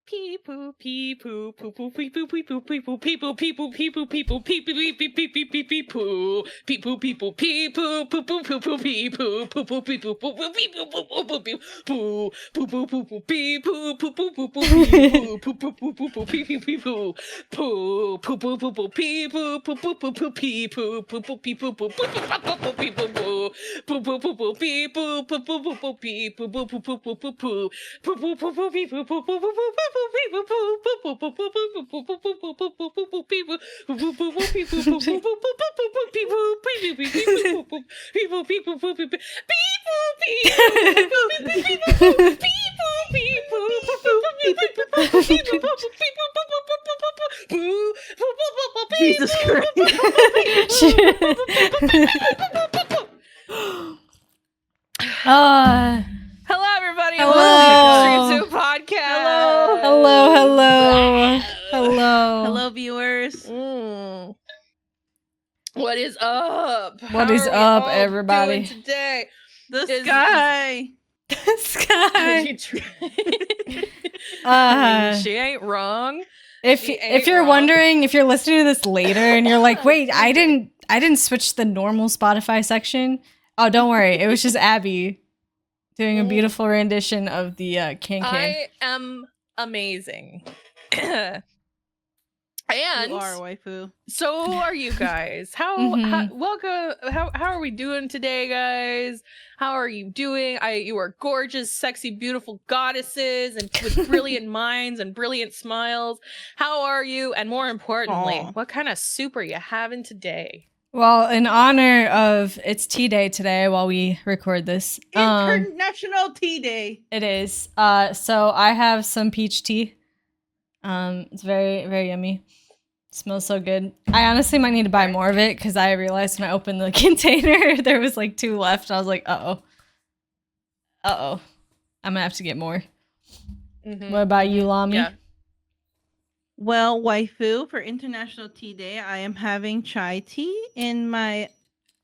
Pee poo pee poo poo poo pee poo pee poo pee poo pee poo pee poo pee poo pee poo pee poo pee pee pee pee pee poo pee poo pee poo pee poo poo poo poo poo pee poo poo poo pee poo poo poo pee poo poo poo poo pee poo poo poo poo poo pee poo poo poo poo poo pee poo poo poo poo poo poo pee pee pee poo poo poo poo poo poo pee poo poo poo poo poo pee poo poo poo pee poo poo poo poo poo pee poo poo poo poo poo pee poo poo poo poo poo pee poo poo poo poo poo poo poo Jesus Christ. Hello, everybody. Hello. Welcome to Extreme Zoo Podcast. Hello. Hello, viewers. What is up? What How is are we up, all everybody? doing today? The Is- sky. Sky. I mean, she ain't wrong. If you're wrong. wondering, if you're listening to this later and you're like, wait, I didn't switch the normal Spotify section. Oh, don't worry. It was just Abby doing a beautiful rendition of the Can. I am amazing. And You are waifu. so are you guys. How welcome? How are we doing today, guys? How are you doing? You are gorgeous, sexy, beautiful goddesses, and with brilliant minds and brilliant smiles. How are you? And more importantly, Aw. what kind of soup are you having today? Well, in honor of it's tea day today while we record this. International Tea Day. It is. So I have some peach tea. It's very, very yummy. Smells so good. I honestly might need to buy more of it because I realized when I opened the container there was like 2 left. I was like, I'm gonna have to get more. What about you, Lami? Yeah. Well, waifu, for International Tea Day, I am having chai tea in my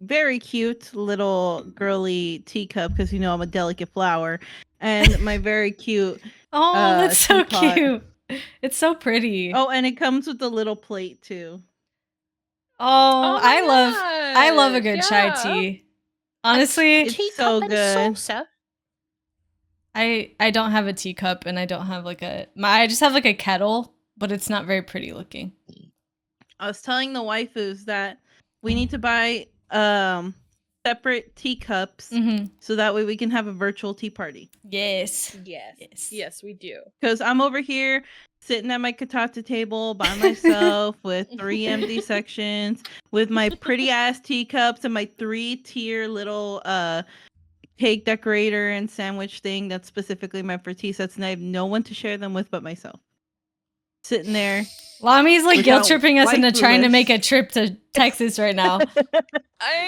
very cute little girly teacup because, you know, I'm a delicate flower. And my very cute... Oh, that's so teapot. cute. It's so pretty. Oh, and it comes with a little plate, too. Oh, my I love a good gosh, chai yeah. tea. Honestly, It's so good. I don't have a teacup and I don't have like I just have like a kettle, but it's not very pretty looking. I was telling the waifus that we need to buy separate teacups so that way we can have a virtual tea party. Yes. Yes, we do. Because I'm over here sitting at my katata table by myself with 3 empty sections with my pretty ass teacups and my 3-tier little cake decorator and sandwich thing that's specifically meant for tea sets, and I have no one to share them with but myself. Sitting there. Lami's like guilt tripping us into waifu trying to list. make a trip to Texas right now.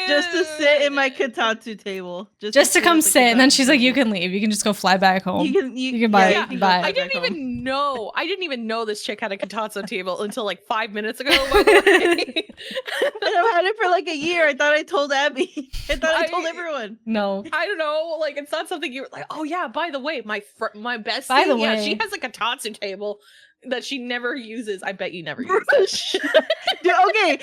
Just to sit in my katatsu table. Just to come at the sit, and then katatsu she's like, "You table. can leave. You can just go fly back home. You can buy yeah, it. you Bye." can I go didn't back home. even know. I didn't even know this chick had a katatsu table until like 5 minutes ago. By the way. And I've had it for like a year. I thought I told Abby. I thought I told everyone. No. I don't know. Like, it's not something you're like. Oh yeah. By the way, my bestie. By the yeah, way. she has a katatsu table that she never uses. I bet you never use it. Dude, okay,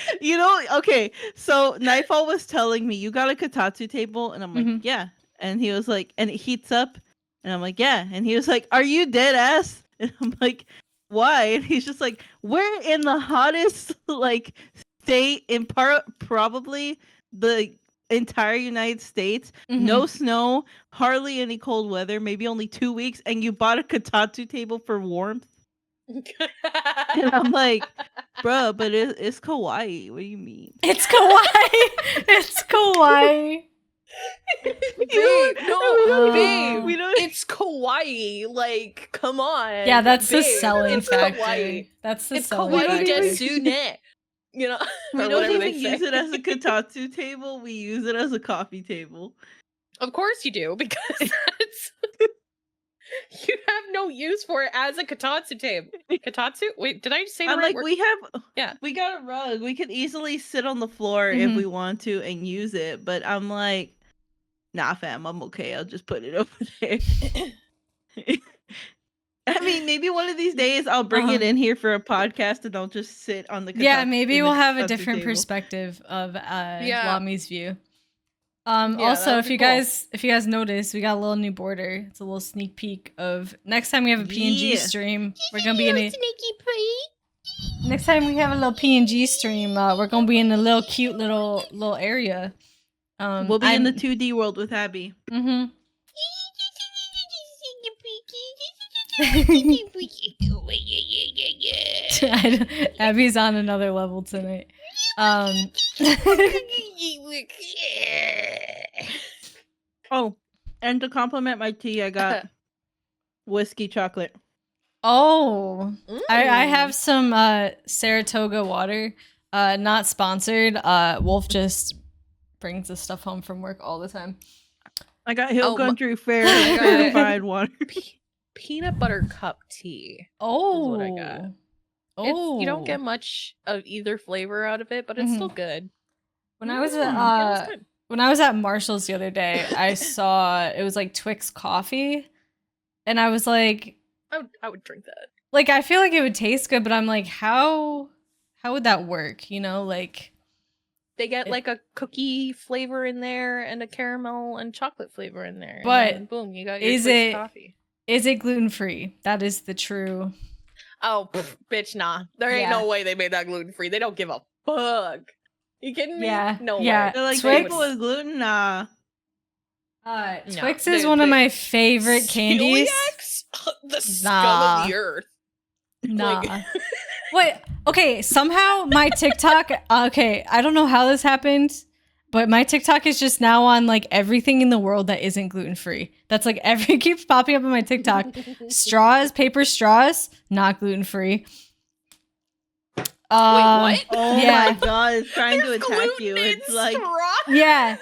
okay. So Nightfall was telling me you got a katatsu table, and I'm like, yeah. And he was like, and it heats up, and I'm like, yeah. And he was like, are you dead ass? And I'm like, why? And he's just like, we're in the hottest like state in probably the entire United States. No snow, hardly any cold weather, maybe only 2 weeks, and you bought a katatsu table for warmth. And I'm like, bruh, but it's kawaii. What do you mean? It's kawaii. It's kawaii. Babe, it's kawaii. Like, come on. Yeah, that's the babe, selling it's factor. Kawaii. That's the It's selling kawaii factor. desune. You know, We or don't whatever they even say. use it as a katatsu table. We use it as a coffee table. Of course you do, because that's you have no use for it as a katatsu table. Katatsu? Wait, did I say the I'm right like, word? we got a rug. We could easily sit on the floor if we want to and use it. But I'm like, nah, fam, I'm okay. I'll just put it over there. I mean, maybe one of these days I'll bring it in here for a podcast and I'll just sit on the Yeah, in maybe the we'll have a Katsu different table. perspective of Yeah. Lami's view. that Also, would if be you cool. guys notice, we got a little new border. It's a little sneak peek of next time we have a PNG Yeah. stream. We're gonna be in a next time we have a little PNG stream. We're gonna be in a little cute little area. We'll be in the 2D world with Abby. Mm-hmm. Abby's on another level tonight. Oh, and to compliment my tea, I got whiskey chocolate. Oh, I Mm. have some Saratoga water. Not sponsored. Wolf just brings this stuff home from work all the time. I got Hill Oh, Country Fair I got- certified water. Peanut butter cup tea. Oh, what I got. Oh, You don't get much of either flavor out of it, but it's still good. When I was Yeah, it's at good. when I was at Marshall's the other day, I saw it was like Twix coffee, and I was like, I would drink that. like I feel like it would taste good, but I'm like, how would that work? You know, like They get like a cookie flavor in there and a caramel and chocolate flavor in there. But and then, boom, you got your is Twix it- coffee. is it gluten free? That is the true. Oh, bitch, nah. There ain't Yeah. no way they made that gluten free. They don't give a fuck. You kidding me? Yeah, No yeah. way. They're like Twix- people with gluten. Nah. Twix No, is one of my favorite candies. Celiacs? The scum Nah. of the earth. Nah. Like- Wait, okay, somehow my TikTok, okay, I don't know how this happened, but my TikTok is just now on like everything in the world that isn't gluten free. That's like it keeps popping up on my TikTok. Straws, paper straws, not gluten free. Wait, what? Oh Yeah. my god, it's trying to There's attack gluten you. in It's like straws? Yeah.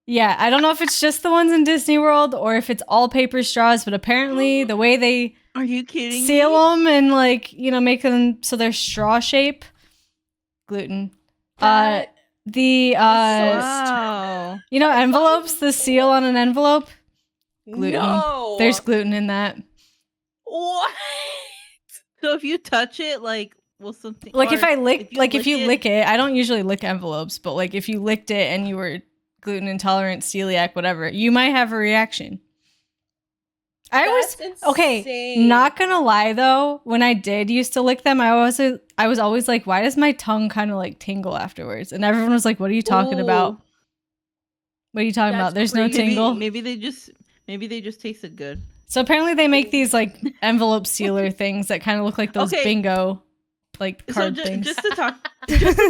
Yeah, I don't know if it's just the ones in Disney World or if it's all paper straws, but apparently the way they are you kidding seal me? them and like, you know, make them so they're straw shape, gluten. That The Wow. you know, envelopes, the seal on an envelope, gluten. No. There's gluten in that. What? So if you touch it, like, will something Like if or I lick, if you like if you lick lick it, I don't usually lick envelopes, but like if you licked it and you were gluten intolerant, celiac, whatever, you might have a reaction. I was That's okay. insane. Not gonna lie though, when I did used to lick them, I was always like, why does my tongue kind of like tingle afterwards? And everyone was like, what are you talking about? Ooh. What are you talking That's about? There's no crazy. tingle. Maybe they just tasted good. So apparently they make these like envelope sealer things that kind of look like those Okay. bingo like card So things. just to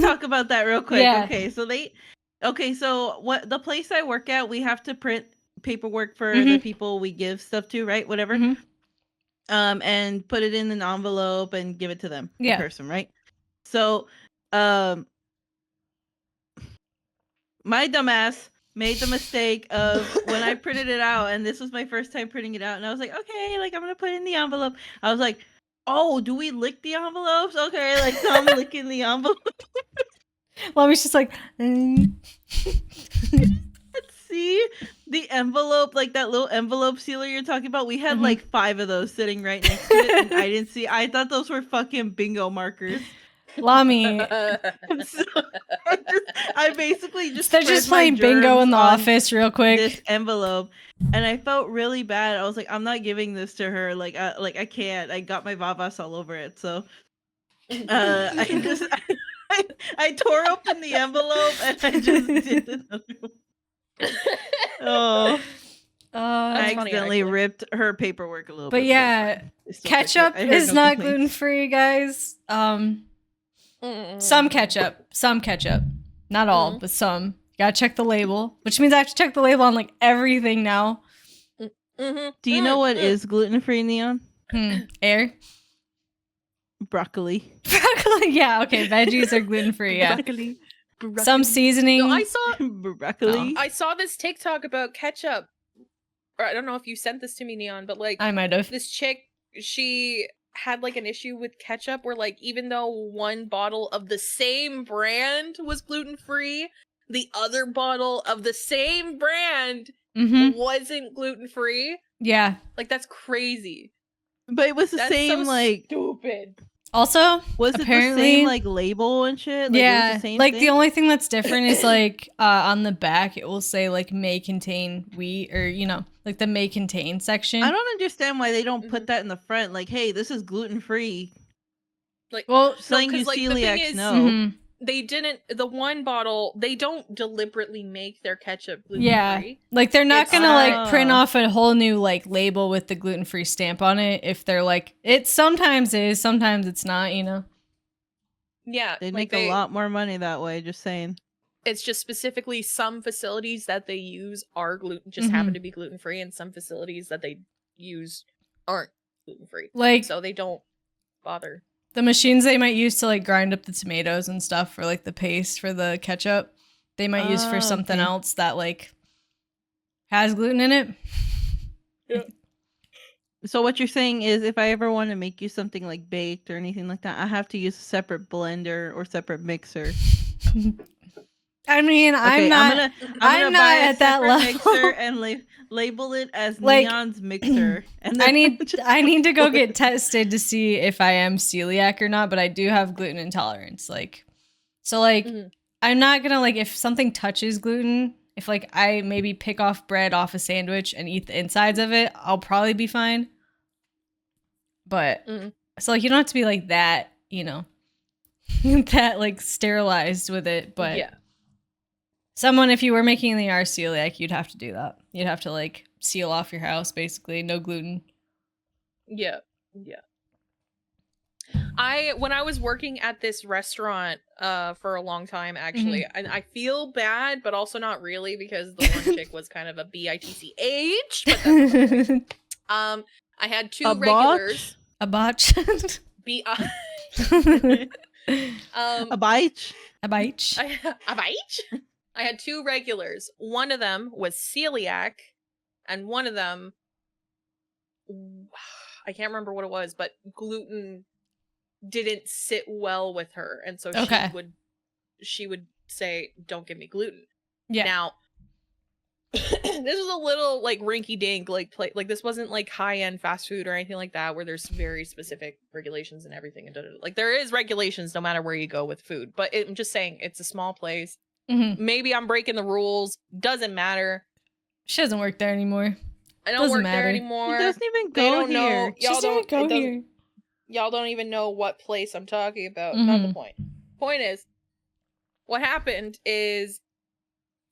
talk about that real quick. Yeah. Okay, so what the place I work at, we have to print paperwork for Mhm. the people we give stuff to, right? Whatever. Mhm. And put it in an envelope and give it to them, Yeah. the person, right? So, my dumbass made the mistake of when I printed it out, and this was my first time printing it out, and I was like, okay, like I'm gonna put it in the envelope. I was like, oh, do we lick the envelopes? Okay, like so I'm licking the envelope. Mommy's just like, See the envelope, like that little envelope sealer you're talking about. We had Mhm. like 5 of those sitting right next to it, and I didn't see. I thought those were fucking bingo markers. Lami. So I basically just They're spread just my playing bingo in germs the on office real quick. this envelope, and I felt really bad. I was like, I'm not giving this to her. Like I can't. I got my vavas all over it. So I tore open the envelope and I just did another one. Oh, I That's funny, accidentally actually. ripped her paperwork a little But bit. yeah, it's still ketchup okay. I heard is no not complaints. gluten free, guys. Some ketchup, not all, but some. You gotta check the label, which means I have to check the label on like everything now. Do you know what is gluten free, Neon? Air. Broccoli. Broccoli. Yeah, okay. Veggies are gluten free. Yeah. Broccoli. Some seasoning. No, I saw Broccoli. I saw this TikTok about ketchup. Or I don't know if you sent this to me, Neon, but like I might have. this chick, she had like an issue with ketchup where like even though one bottle of the same brand was gluten free, the other bottle of the same brand Mm-hmm. wasn't gluten free. Yeah. Like that's crazy. But it was the That's same so like stupid. Also, was it the apparently, same like label and shit? Like, it was yeah, the same like thing? the only thing that's different is like on the back it will say like may contain wheat, or like the may contain section. I don't understand why they don't Mhm. put that in the front. Like, hey, this is gluten free. Like, Well, Just no, letting you because like the thing celiacs is, know. mhm. they didn't. The one bottle, they don't deliberately make their ketchup gluten Yeah, free. like they're not It's gonna like print Ah. off a whole new like label with the gluten-free stamp on it if they're like it sometimes is, sometimes it's not, Yeah, They'd like make a lot more money that way, just saying. it's just specifically some facilities that they use are Mm-hmm. happen to be gluten free, and some facilities that they use aren't gluten free. Like So they don't bother. the machines they might use to like grind up the tomatoes and stuff for like the paste for the ketchup, they might use for something Okay. else that like has gluten in it. Yeah. So what you're saying is, if I ever want to make you something like baked or anything like that, I have to use a separate blender or separate mixer. I mean, Okay, I'm I'm I'm gonna not buy a at that separate level. mixer and label it as Like, Neon's mixer. And I then need to go get tested to see if I am celiac or not, but I do have gluten intolerance. Like, so like Mhm. I'm not gonna like if something touches gluten, if like I maybe pick off bread off a sandwich and eat the insides of it, I'll probably be fine. But Mhm. so like you don't have to be like that, that like sterilized with it, but Yeah. someone, if you were making the R celiac, you'd have to do that. You'd have to like seal off your house, basically, no gluten. Yeah. Yeah. When I was working at this restaurant for a long time, actually, and I feel bad, but also not really, because the one chick was kind of a bitch. But that's not the point. I had two A regulars. A botch. Be a um bite. A bite. a bite. I had two regulars. One of them was celiac, and one of them, I can't remember what it was, but gluten didn't sit well with her, and so Okay. she would say, "Don't give me gluten." Yeah. Now, this is a little like rinky dink, like like this wasn't like high end fast food or anything like that, where there's very specific regulations and everything. And like there is regulations no matter where you go with food, but I'm just saying it's a small place. Mm-hmm. Maybe I'm breaking the rules. Doesn't matter. She doesn't work there anymore. I don't Doesn't work matter. there He anymore. doesn't even They go don't know. here. She doesn't even go here. Y'all don't even know what place I'm talking about. Mm-hmm. Not the point. Point is, what happened is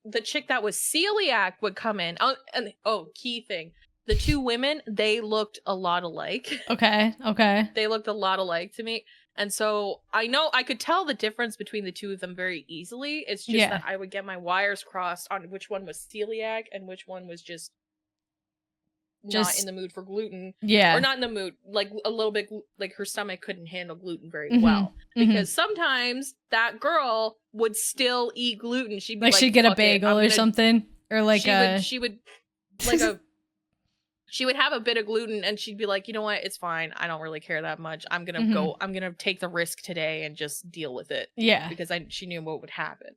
the chick that was celiac would come in. Key thing. The two women, they looked a lot alike. Okay. They looked a lot alike to me. And so I could tell the difference between the two of them very easily. It's just that I would get my wires crossed on which one was celiac and which one was just not in the mood for gluten. Yeah. Or not in the mood, like a little bit, like her stomach couldn't handle gluten very Mhm. well. Mhm. Because sometimes that girl would still eat gluten. She'd be like, she'd get a "Fuck it, bagel I'm or gonna-" something, or like she would like she would have a bit of gluten and she'd be like, "You know what, it's fine, I don't really care that much, I'm gonna take the risk today and just deal with it." Yeah. Because she knew what would happen.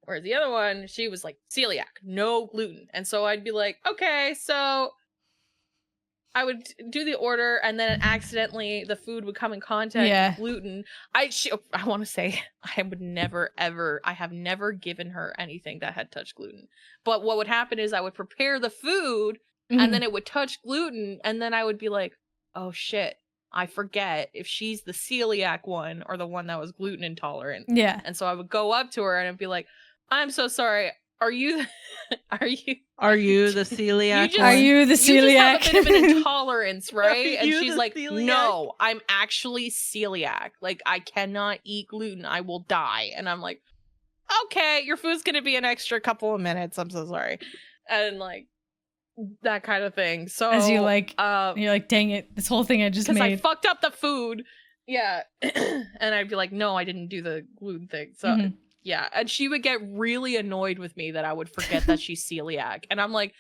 Whereas the other one, she was like celiac, no gluten. And so I'd be like, okay, so I would do the order, and then accidentally the food would come in contact with gluten. I want to say I have never given her anything that had touched gluten. But what would happen is I would prepare the food, and then it would touch gluten, and then I would be like, oh shit, I forget if she's the celiac one or the one that was gluten intolerant. Yeah. And so I would go up to her and I'd be like, I'm so sorry. Are you the celiac Are you the You just have celiac? a bit of an intolerance, right? And you she's the like, celiac? no, I'm actually celiac. Like, I cannot eat gluten. I will die. And I'm like, okay, your food's going to be an extra couple of minutes. I'm so sorry. And like, that kind of thing. So As you like, you're like, dang it, this whole thing I just made. because I fucked up the food. Yeah. And I'd be like, no, I didn't do the gluten thing. So yeah. And she would get really annoyed with me that I would forget that she's celiac. And I'm like,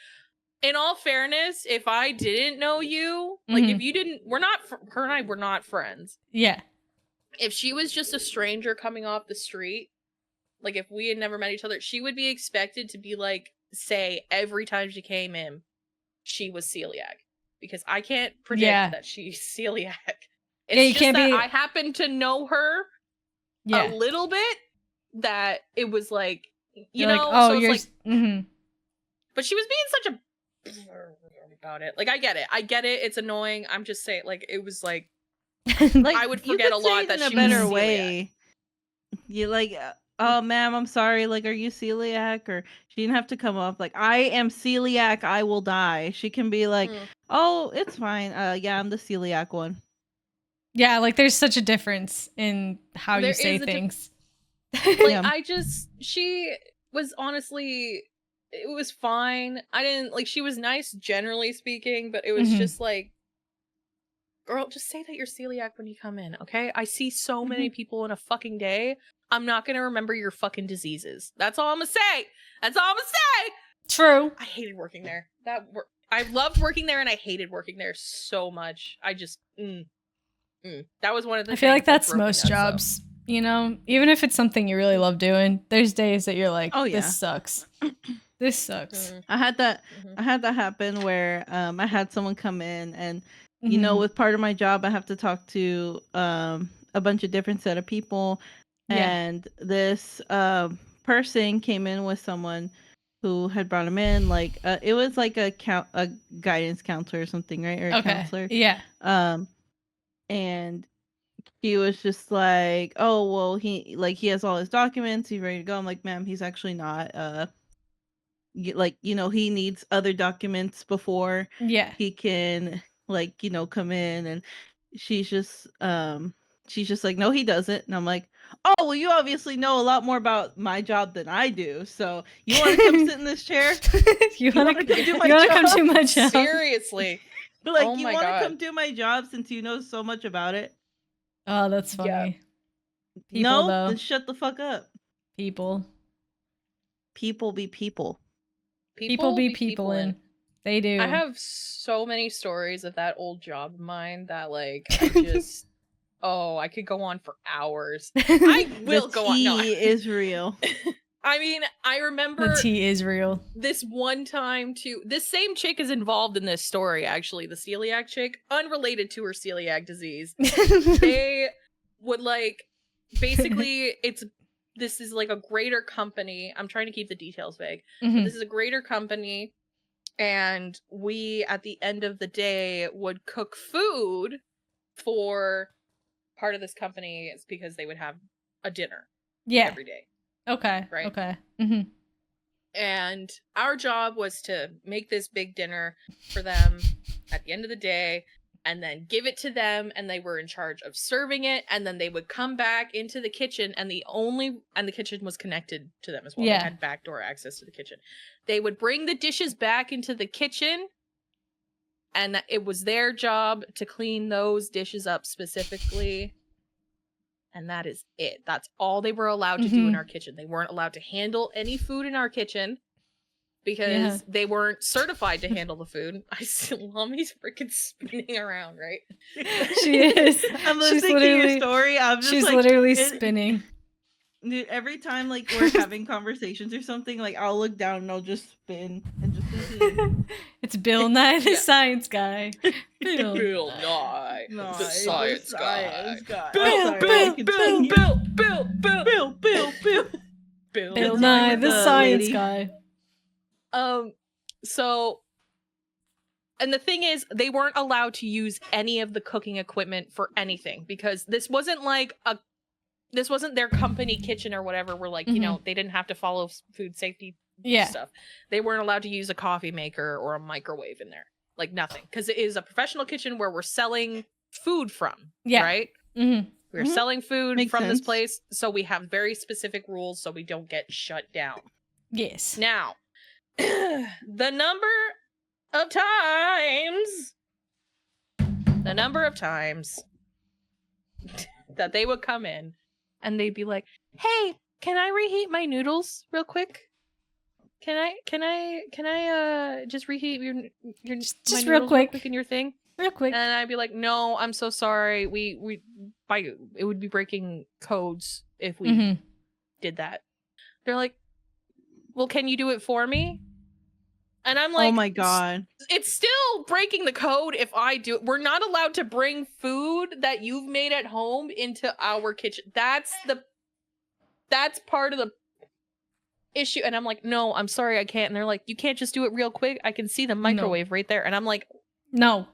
in all fairness, if I didn't know you, like if you didn't, her and I were not friends. Yeah. If she was just a stranger coming off the street, like if we had never met each other, she would be expected to be like, say every time she came in, she was celiac. because I can't predict Yeah. that she's celiac. It's Yeah, you just can't that be- I happen to know her a little bit, that it was like, you You're know, like, oh, so it's you're like, but she was being such a about it. Like, I get it. It's annoying. I'm just saying, like, it was like, Like, I would you forget could a say lot it that in a she was better celiac. way. You like, oh, ma'am, I'm sorry. Like, are you celiac? Or she didn't have to come up like, I am celiac. I will die. She can be like, oh, it's fine. Yeah, I'm the celiac one. Yeah, like there's such a difference in how There you say is a things. Like, Yeah. she was honestly, it was fine. I didn't, like, she was nice generally speaking, but it was just like, girl, just say that you're celiac when you come in, okay? I see so many people in a fucking day. I'm not gonna remember your fucking diseases. That's all I'm gonna say. True. I hated working there. I loved working there, and I hated working there so much. I just, that was one of the I feel like things that that's drove me most nuts, though. jobs. You know, even if it's something you really love doing, there's days that you're like, Oh, yeah. this sucks. This sucks. I had that happen where I had someone come in, and you know, with part of my job I have to talk to a bunch of different set of people, and this person came in with someone who had brought him in, like it was like a guidance counselor or something, right? Or a counselor. Yeah. And he was just like, oh, well, he has all his documents, he's ready to go. I'm like, ma'am, he's actually not. Like, you know, he needs other documents before he can, like, you know, come in. And she's just like, no, he doesn't. And I'm like, oh, well, you obviously know a lot more about my job than I do, so you want to come sit in this chair? you want to do my come do my job? Seriously. Like, Oh you my want to God. come do my job since you know so much about it? Oh, that's funny. People, No, though. then shut the fuck up. People Be people. be people in. They do. I have so many stories of that old job of mine that, like, I just, I could go on for hours. I will go on. No, is real. I mean, I remember the tea is real. this one time too. This same chick is involved in this story, actually. The celiac chick, unrelated to her celiac disease. They would, like, basically, this is like a greater company. I'm trying to keep the details vague. But this is a greater company, and we, at the end of the day, would cook food for part of this company. It's because they would have a dinner every day. Okay. Right? Okay. And our job was to make this big dinner for them at the end of the day, and then give it to them, and they were in charge of serving it, and then they would come back into the kitchen, and the kitchen was connected to them as well. Yeah. They had backdoor access to the kitchen. They would bring the dishes back into the kitchen, and it was their job to clean those dishes up specifically. And that is it. That's all they were allowed to do in our kitchen. They weren't allowed to handle any food in our kitchen because they weren't certified to handle the food. I see Lami's freaking spinning around, right? She is. I'm listening to your story. I'm just she's like, literally spinning. Dude, every time, like, we're having conversations or something, like, I'll look down and I'll just spin and just listen. It's Bill Nye the Science Guy. Bill Nye the Science Guy. Bill Nye the Science Guy. So, and the thing is, they weren't allowed to use any of the cooking equipment for anything, because this wasn't their company kitchen or whatever, where, like, you know, they didn't have to follow food safety stuff. They weren't allowed to use a coffee maker or a microwave in there. Like, nothing. Because it is a professional kitchen where we're selling food from. Right? We're selling food from this place, so we have very specific rules so we don't get shut down. Yes. Now, the number of times that they would come in and they'd be like, "Hey, can I reheat my noodles real quick? Can I just reheat your just real quick in your thing?" Real quick. And I'd be like, "No, I'm so sorry. It would be breaking codes if we did that." They're like, "Well, can you do it for me?" And I'm like, oh my god. it's still breaking the code if I do it. We're not allowed to bring food that you've made at home into our kitchen. That's part of the issue. And I'm like, no, I'm sorry, I can't. And they're like, you can't just do it real quick. I can see the microwave right there. And I'm like, no.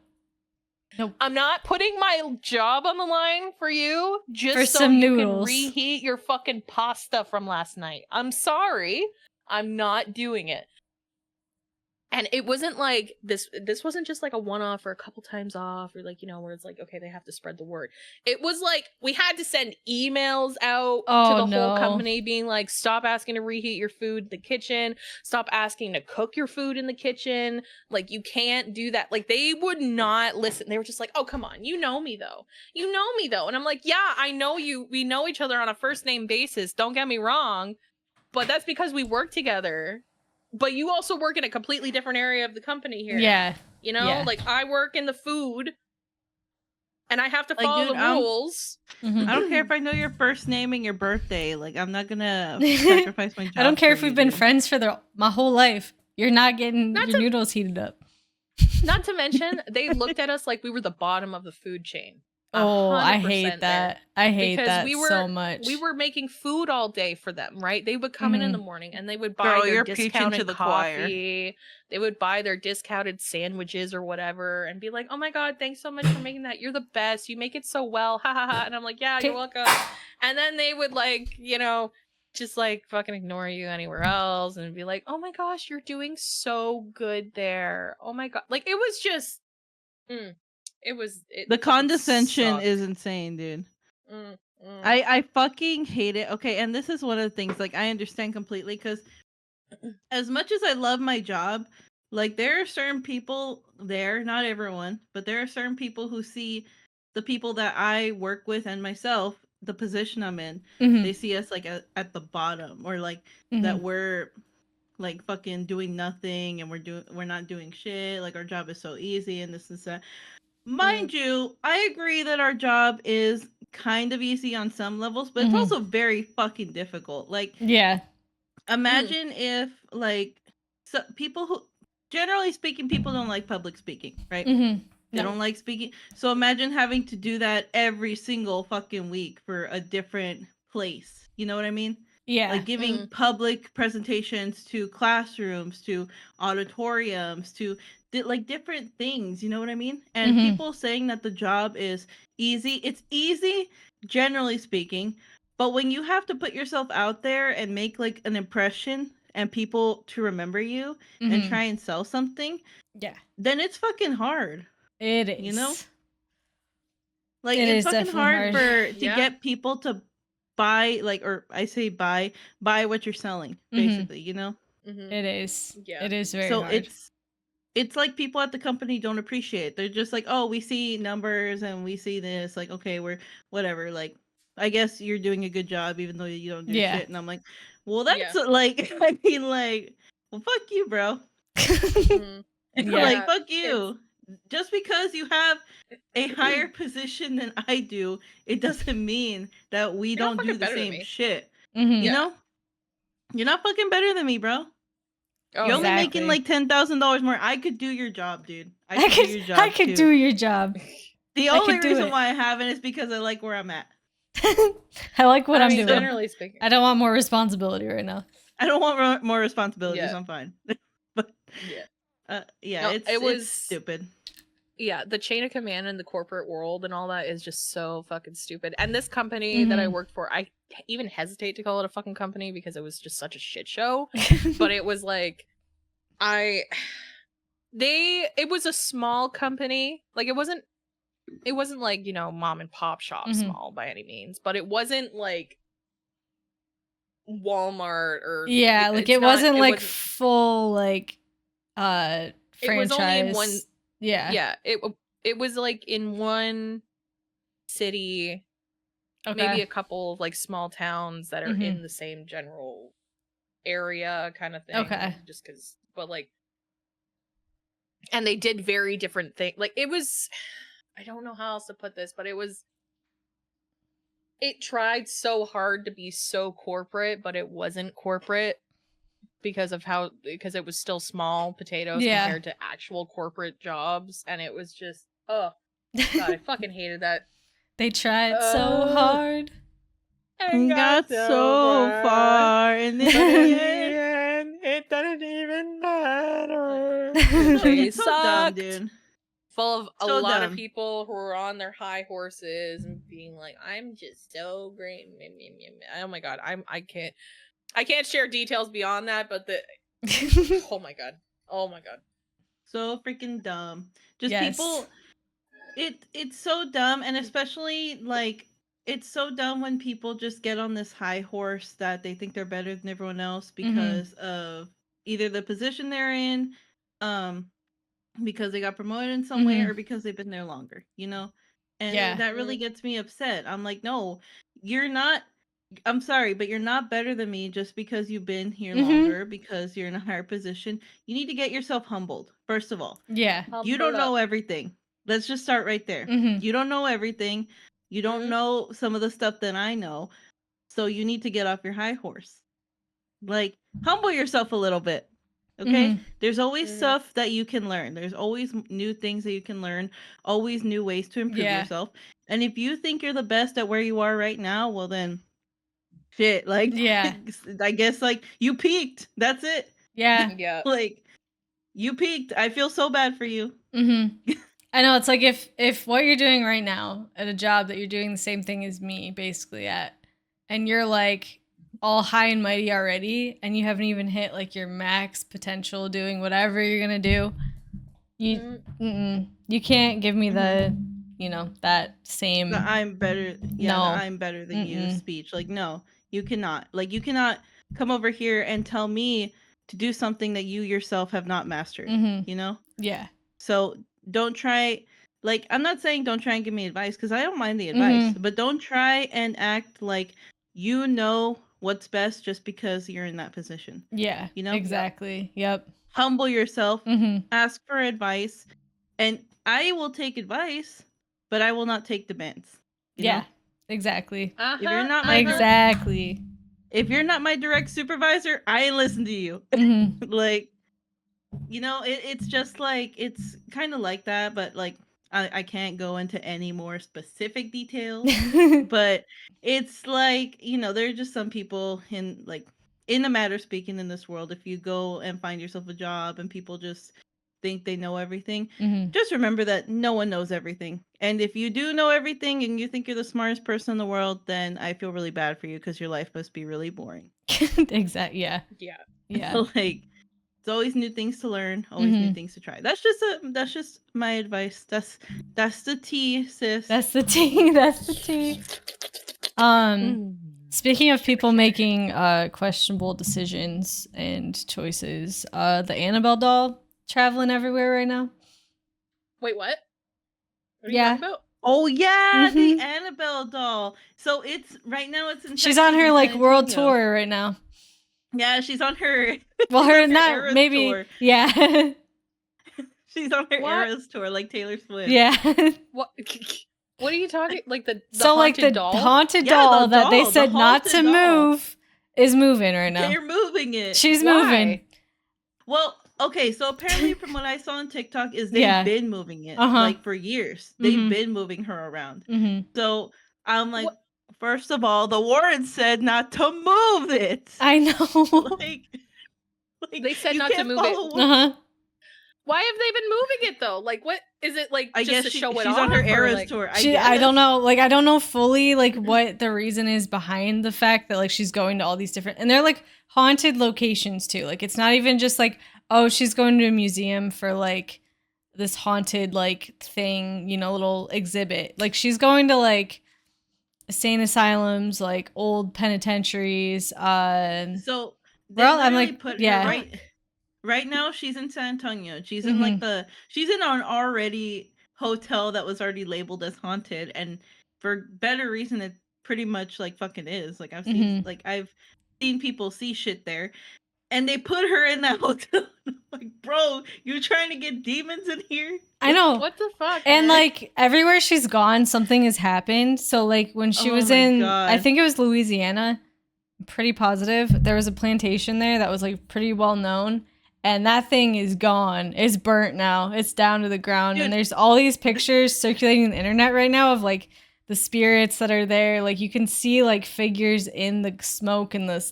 I'm not putting my job on the line for you just For so some you noodles. can reheat your fucking pasta from last night. I'm sorry. I'm not doing it. And it wasn't like this wasn't just like a one-off or a couple times off or like, you know, where it's like, okay, they have to spread the word. It was like we had to send emails out to the whole company being like, stop asking to reheat your food in the kitchen, stop asking to cook your food in the kitchen. Like, you can't do that. Like, they would not listen. They were just like, oh, come on, you know me though. You know me though. And I'm like, yeah, I know you. We know each other on a first name basis. Don't get me wrong. But that's because we work together. But you also work in a completely different area of the company here. Yeah. You know, like I work in the food and I have to follow the rules. Mm-hmm. I don't care if I know your first name and your birthday. Like, I'm not gonna sacrifice my job. I don't care for if we've you, been dude. friends for my whole life. You're not getting your noodles heated up. Not to mention, they looked at us like we were the bottom of the food chain. Oh, I 100% hate that. there. I hate Because that we were, so much. We were making food all day for them, right? They would come in the morning and they would buy Girl, their you're preaching discounted to the coffee. They would buy their discounted sandwiches or whatever and be like, oh my God, thanks so much for making that. You're the best. You make it so well. Ha ha ha. And I'm like, yeah, you're welcome. And then they would like, you know, just like fucking ignore you anywhere else and be like, oh my gosh, you're doing so good there. Oh my God. Like, it was just, the condescension is insane, dude. I fucking hate it. Okay, and this is one of the things, like, I understand completely, because as much as I love my job, like, there are certain people there, not everyone, but there are certain people who see the people that I work with and myself, the position I'm in, they see us like at the bottom, or like that we're like fucking doing nothing and we're not doing shit, like our job is so easy and this and that. Mind you, I agree that our job is kind of easy on some levels, but it's also very fucking difficult. Like, yeah. Imagine if, like, so people who, generally speaking, people don't like public speaking, right? They don't like speaking. So imagine having to do that every single fucking week for a different place. You know what I mean? Yeah. Like giving public presentations to classrooms, to auditoriums, to like different things. You know what I mean? And people saying that the job is easy. It's easy, generally speaking. But when you have to put yourself out there and make like an impression and people to remember you and try and sell something, then it's fucking hard. It is. You know? Like, it's fucking hard to get people to buy, like, or I say buy what you're selling, basically, you know? It is. Yeah. It is very hard. So it's like people at the company don't appreciate it. They're just like, oh, we see numbers and we see this, like, okay, we're whatever, like, I guess you're doing a good job even though you don't do shit. And I'm like, well, that's like, I mean, like, well, fuck you, bro. Like, fuck you. Just because you have a higher position than I do, it doesn't mean that we don't do the same shit. You know? You're not fucking better than me, bro. Oh, you're only making like $10,000 more. I could do your job, dude. I could do your job. The only reason why I haven't is because I like where I'm at. I like what I'm doing. Generally speaking, I don't want more responsibility right now. I don't want more responsibilities. I'm fine. But it's stupid. Yeah, the chain of command in the corporate world and all that is just so fucking stupid. And this company that I worked for, I even hesitate to call it a fucking company because it was just such a shit show. But it was like, it was a small company. Like, it wasn't like, you know, mom and pop shop small by any means, but it wasn't like Walmart or it wasn't full like franchise. It was only in one. Yeah. It was like in one city, maybe a couple of like small towns that are in the same general area kind of thing. Okay. Just because, but like, and they did very different things. Like, it was, I don't know how else to put this, but it tried so hard to be so corporate, but it wasn't corporate. because it was still small potatoes Yeah. compared to actual corporate jobs, and it was just God, I fucking hated that. They tried so hard. And got so far, and but in in the the end, end, it doesn't even matter. it's so dumb, sucked. dude. Full of a So lot of dumb. people who are on their high horses and being like, "I'm just so great." Oh my god, I can't share details beyond that, but oh my god, So freaking dumb. Just Yes. people. It's so dumb, and especially like it's so dumb when people just get on this high horse that they think they're better than everyone else because of either the position they're in, because they got promoted in some way, or because they've been there longer, you know? And Yeah. that really gets me upset. I'm like, no, you're not. I'm sorry, but you're not better than me just because you've been here longer, because you're in a higher position. You need to get yourself humbled, first of all. Yeah. You don't know everything. Let's just start right there. You don't know everything. You don't know some of the stuff that I know. So you need to get off your high horse. Like, humble yourself a little bit. Okay? There's always stuff that you can learn. There's always new things that you can learn, always new ways to improve yourself. And if you think you're the best at where you are right now, well then shit, like Yeah. I guess like you peaked. That's it. Yeah. yeah. Like you peaked. I feel so bad for you. I know, it's like if what you're doing right now at a job that you're doing the same thing as me basically at, and you're like all high and mighty already, and you haven't even hit like your max potential doing whatever you're gonna do, you can't give me the that same I'm better. Yeah, no. I'm better than you speech. Like, no, you cannot. Like, you cannot come over here and tell me to do something that you yourself have not mastered. You know? Yeah. So don't try. Like, I'm not saying don't try and give me advice, because I don't mind the advice, but don't try and act like you know what's best just because you're in that position. Yeah. You know? Exactly. Yep. Humble yourself. Ask for advice, and I will take advice, but I will not take demands. You know? Exactly. If you're not my if you're not my direct supervisor, I ain't listen to you. Like, you know, it's just like it's kind of like that, but like I can't go into any more specific details. But it's like, you know, there are just some people in the matter speaking in this world, if you go and find yourself a job and people just think they know everything, just remember that no one knows everything. And if you do know everything and you think you're the smartest person in the world, then I feel really bad for you, because your life must be really boring. Exactly. Yeah. Like, it's always new things to learn, always new things to try. That's just my advice. That's the tea, sis. That's the tea. That's the tea. Speaking of people making questionable decisions and choices, the Anabell doll traveling everywhere right now. Wait, what? What are you talking about? Oh yeah, the Anabell doll. So it's right now. It's in. She's on her like world tour right now. Yeah, she's on her. Well, her not maybe. Tour. Yeah. She's on her Eras tour, like Taylor Swift. Yeah. What? What are you talking? Like the so like the doll? haunted doll that they said not to move is moving right now. They're moving it. She's moving. Well, okay. So apparently, from what I saw on TikTok, is they've been moving it like for years. They've been moving her around. So I'm like, first of all, the Warrens said not to move it. I know. like they said not to move it. Why have they been moving it though? Like, what is it like? I just guess to show it she's off, on her Eras like, tour. I don't know. Like, I don't know fully like what the reason is behind the fact that like she's going to all these different, and they're like haunted locations too. Like, it's not even just like, oh, she's going to a museum for like this haunted like thing, you know, little exhibit. Like, she's going to like insane asylums, like old penitentiaries. So I'm like, right now she's in San Antonio. She's in like she's in an already hotel that was already labeled as haunted, and for better reason, it pretty much like fucking is. Like, I've seen people see shit there, and they put her in that hotel. Like, bro, you trying to get demons in here? I know. What the fuck? And like everywhere she's gone, something has happened. So like when she was in, I think it was Louisiana, pretty positive there was a plantation there that was like pretty well known, and that thing is gone. It's burnt now. It's down to the ground. Dude. And there's all these pictures circulating on the internet right now of like the spirits that are there. Like you can see like figures in the smoke and the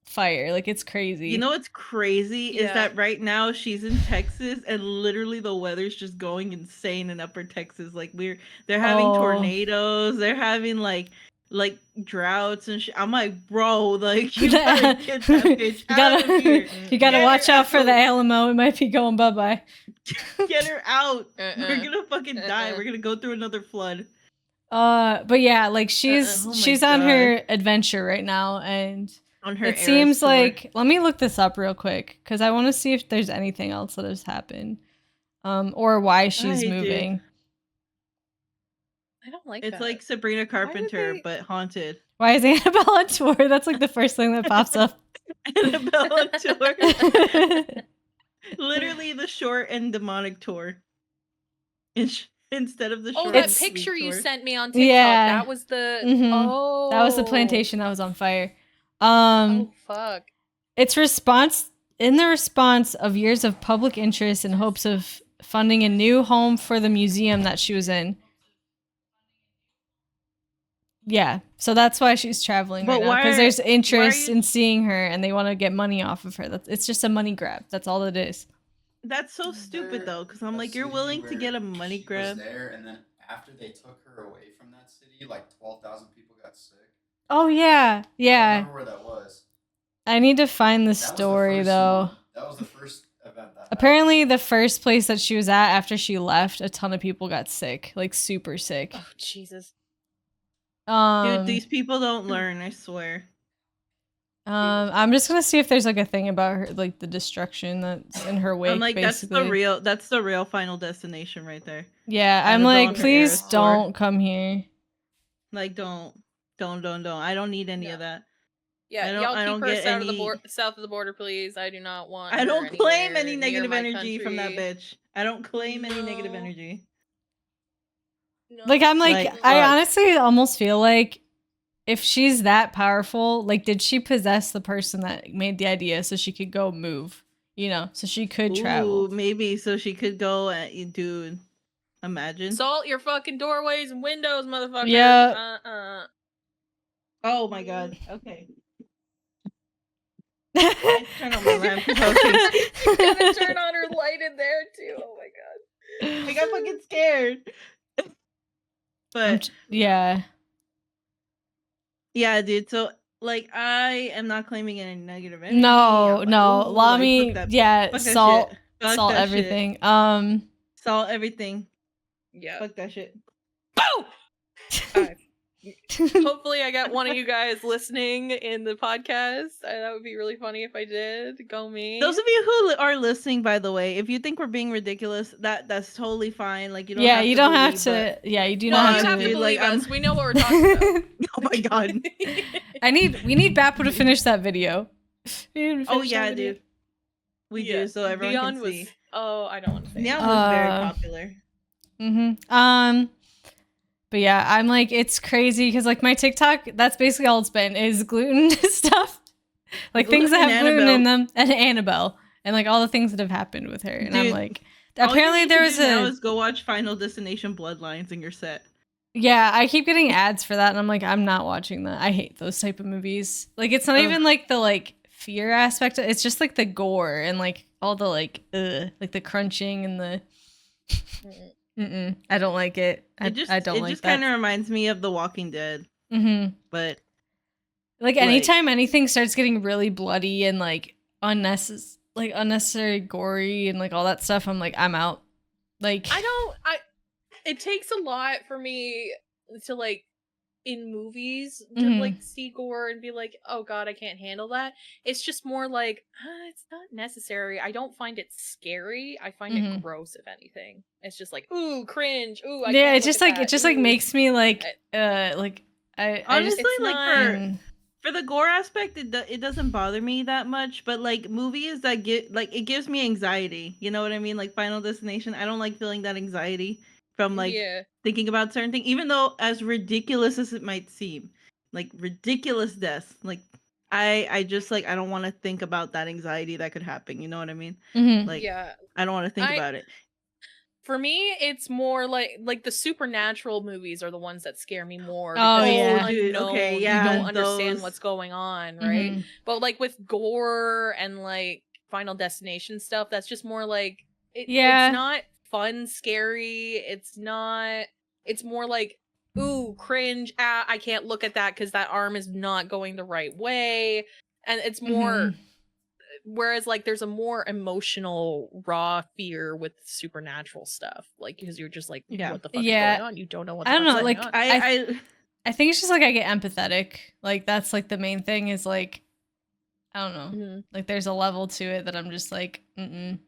fire. Like it's crazy. You know what's crazy is Yeah. that right now she's in Texas and literally the weather's just going insane in Upper Texas. Like they're having Oh. tornadoes, they're having like droughts and shit. I'm like, bro, like you gotta get that bitch out of here. You gotta Get watch her out for the out. Alamo. It might be going bye-bye. Get her out. We're Uh-uh. gonna fucking die. We're gonna go through another flood. But yeah, like she's Oh my she's on God. her adventure right now, and On her it Eras seems tour. like, let me look this up real quick because I want to see if there's anything else that has happened, or why she's Dude. moving. I don't like It's that. like Sabrina Carpenter, they- but haunted. Why is Annabelle on tour? That's like the first thing that pops up. Anabell on tour. Literally the short and demonic tour. Instead of the short. Oh, that It's- picture you tour. sent me on TikTok. Yeah. That was the. Mhm. Oh. That was the plantation that was on fire. Oh fuck. It's in the response of years of public interest in hopes of funding a new home for the museum that she was in. Yeah, so that's why she's traveling But right now, why because are- there's why are interest you- in seeing her, and they want to get money off of her. It's just a money grab. That's all it is. That's so stupid though, because I'm like, you're willing to get a money grab. Was there, and then after they took her away from that city, like 12,000 people got sick. Oh yeah, I don't yeah. remember where that was. I need to find the That was the story first though. one. That was the first event that Apparently, the first place that she was at after she left, a ton of people got sick, like super sick. Oh Jesus. Dude, these people don't learn, I swear. I'm just gonna see if there's like a thing about her, like the destruction that's in her wake. I'm like, basically. that's the real final destination right there. Yeah, I'm Annabelle like, on her please Eras tour. don't come here. Like, don't. I don't need any Yeah. of that. Yeah, I don't- y'all I don't keep her get south of the any- south of the border, please. I do not want. I her don't claim anywhere any near negative my energy from that country. bitch. I don't claim any negative No. energy. No. Like, I'm like, Like, I fuck. honestly almost feel like if she's that powerful, like, did she possess the person that made the idea so she could go move? You know, so she could travel. Ooh, maybe so she could go and dude. Imagine. Salt your fucking doorways and windows, motherfucker. Yeah. Oh my god. Okay. I turn on my lamp 'cause I was getting- You gotta turn on her light in there too. Oh my god. I got fucking scared. But Yeah. yeah, dude. So like, I am not claiming any negative energy. No, I'm like, no. ooh, Allow like, me, fuck that- yeah, fuck that salt, shit. Fuck salt that shit. everything. Salt everything. Yeah. Fuck that shit. Boom! Alright. Hopefully I got one of you guys listening in the podcast. That would be really funny if I did. Go me. Those of you who are listening, by the way, if you think we're being ridiculous, that's totally fine. Like, you don't Yeah, have you to don't have believe, to. Yeah, you do no, not you have have to to. believe Like, us. We know what we're talking about. but- Oh my god. we need Bappo to finish that video. We need to Oh finish yeah, that video. dude. We Yeah, do, so everyone Neon can was. see. Oh, I don't want to say. Neon that. was very Uh, popular. Mm-hmm. But yeah, I'm like, it's crazy because like my TikTok, that's basically all it's been is gluten stuff, like things that Gluten have and gluten in Annabelle. them, and Annabelle, and like all the things that have happened with her. And I'm Dude, like, All you apparently need there to was do now a is go watch Final Destination Bloodlines and you're set. yeah. I keep getting ads for that, and I'm like, I'm not watching that. I hate those type of movies. Like it's not Ugh. even like the like fear aspect. It's just like the gore and like all the like the crunching and the. I don't like it. I don't It like just that. kind of reminds me of The Walking Dead, Mm-hmm. but Like anytime anything starts getting really bloody and like unnecessary gory and like all that stuff, I'm like, I'm out. Like It takes a lot for me to like in movies to Mhm. like see gore and be like, oh god, I can't handle that. It's just more like it's not necessary. I don't find it scary. I find Mhm. it gross, if anything. It's just like, ooh, cringe. Ooh, I yeah, can't it just look like at it just that. like Ooh. makes me like I honestly, just It's like not- for the gore aspect, it doesn't bother me that much. But like movies that it gives me anxiety. You know what I mean? Like Final Destination, I don't like feeling that anxiety from like yeah. thinking about certain things, even though as ridiculous as it might seem, like ridiculous deaths. Like I just like I don't want to think about that anxiety that could happen. You know what I mean? Mhm. Like Yeah. I don't want to think I- about it. For me, it's more like the supernatural movies are the ones that scare me more Oh, because yeah. it's dude, unknown. okay, You yeah, don't understand those. what's going on, right? Mhm. But like with gore and like Final Destination stuff, that's just more like Yeah. it's not fun, scary. It's not. It's more like ooh, cringe. Ah, I can't look at that because that arm is not going the right way, and it's more. Mhm. Whereas like there's a more emotional raw fear with supernatural stuff, like because you're just like Yeah. what the fuck Yeah. is going on, you don't know what I the don't fuck's know, going like on. I think it's just like I get empathetic. Like that's like the main thing is like I don't know. Mhm. Like there's a level to it that I'm just like, I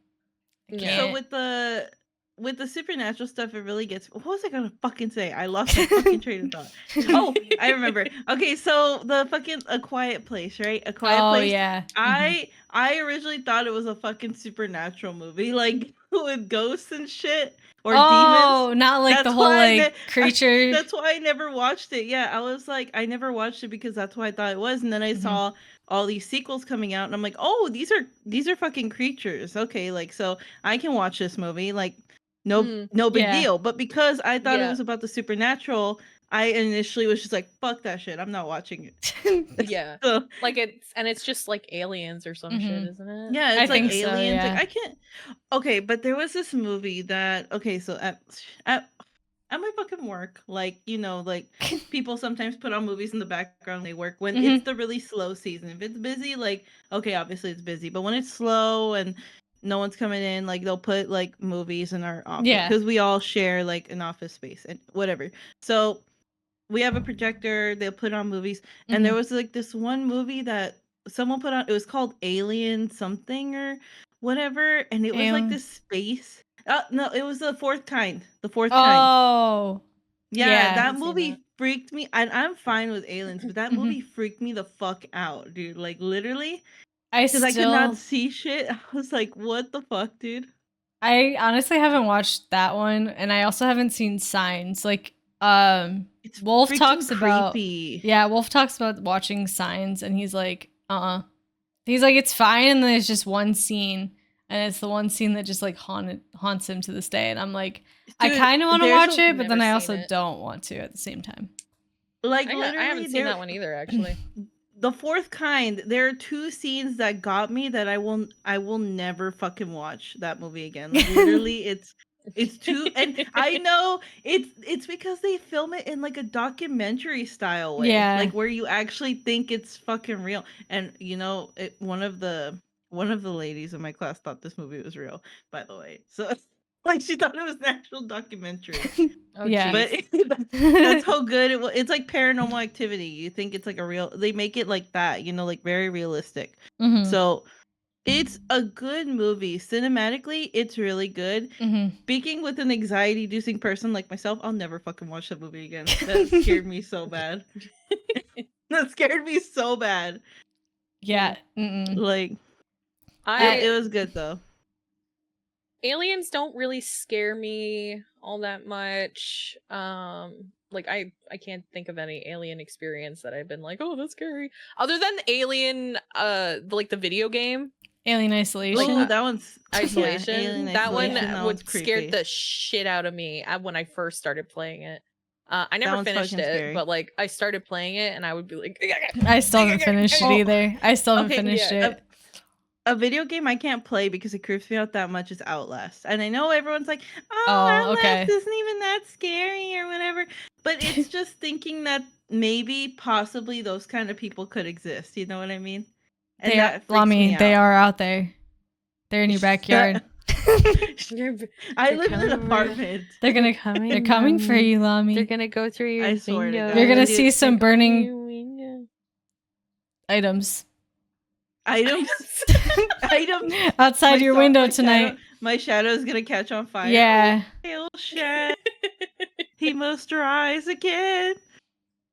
Yeah. can't. So with the supernatural stuff, it really gets. What was I gonna fucking say? I lost my fucking train of thought. Oh, I remember. Okay, so the fucking A Quiet Place, right? A Quiet Oh Place. yeah. I originally thought it was a fucking supernatural movie, like with ghosts and shit or Oh, demons. not like the That's whole why like creature. That's why I never watched it. Yeah, I was like, I never watched it because that's what I thought it was, and then I Mhm. saw all these sequels coming out, and I'm like, oh, these are fucking creatures. Okay, like so I can watch this movie. Like, no big Yeah. deal. But because I thought it Yeah. was about the supernatural, I initially was just like, fuck that shit. I'm not watching it. Yeah, So like it's just like aliens or some shit, Mhm. isn't it? yeah, I it's like think so, aliens. yeah. Like I can't. Okay, but there was this movie that so at my fucking work, like like people sometimes put on movies in the background when they work when Mhm. it's the really slow season. If it's busy, like okay, obviously it's busy, but when it's slow and no one's coming in, like they'll put like movies in our office Yeah. because we all share like an office space and whatever. So we have a projector. They'll put on movies, and there Mhm. was like this one movie that someone put on. It was called Alien something or whatever, and it was like Alien. this space. No, it was the fourth kind. The fourth kind. Oh. Yeah, Yeah. I that haven't seen movie that. freaked me, and I'm fine with aliens, but that Mhm. movie freaked me the fuck out, dude. Like literally, I because I could not still see shit. I was like, "What the fuck, dude?" I honestly haven't watched that one, and I also haven't seen Signs. Like, It's Wolf freaking talks about creepy. yeah, Wolf talks about watching Signs, and he's like, he's like, it's fine, and then there's just one scene, and it's the one scene that just like haunts him to this day, and I'm like, I Dude, kind of want to there's watch a it, but then Never I seen also it. don't want to at the same time. like I literally haven't seen there that one either, actually. the fourth kind. There are two scenes that got me that I will never fucking watch that movie again. Like literally, it's too, and I know it's because they film it in like a documentary style way, Yeah. like where you actually think it's fucking real. And one of the ladies in my class thought this movie was real, by the way. So like she thought it was an actual documentary. Oh, Yeah. jeez. But that's how good it was. It's like Paranormal Activity. You think it's like a real. They make it like that, like very realistic. Mhm. So it's a good movie. Cinematically, it's really good. Mhm. Speaking with an anxiety-inducing person like myself, I'll never fucking watch that movie again. That scared me so bad. That scared me so bad. Yeah. Mm-mm. Like I it was good though. aliens don't really scare me all that much. Like I can't think of any alien experience that I've been like, oh, that's scary. Other than Alien, like the video game Alien Isolation. Oh, that one's Isolation. Yeah, Alien that one Isolation, that one's would scared creepy. the shit out of me when I first started playing it. I never one's finished fucking it, scary. but like I started playing it and I would be like, I still haven't finished it Oh, either. I still haven't okay, finished yeah, it. A video game I can't play because it creeps me out that much is Outlast. And I know everyone's like, oh, Oh, Outlast okay. isn't even that scary or whatever. But it's just thinking that maybe, possibly, those kind of people could exist. You know what I mean? And They are, that freaks me out. they are out there. They're in your backyard. I live in an apartment. They're gonna coming, They're coming for you, Lami. They're gonna go through your I swear to window. God. You're gonna Dude, see some burning burning items items. Items. outside your window tonight. My shadow is going to catch on fire. Yeah. Pale shadow. He must rise again.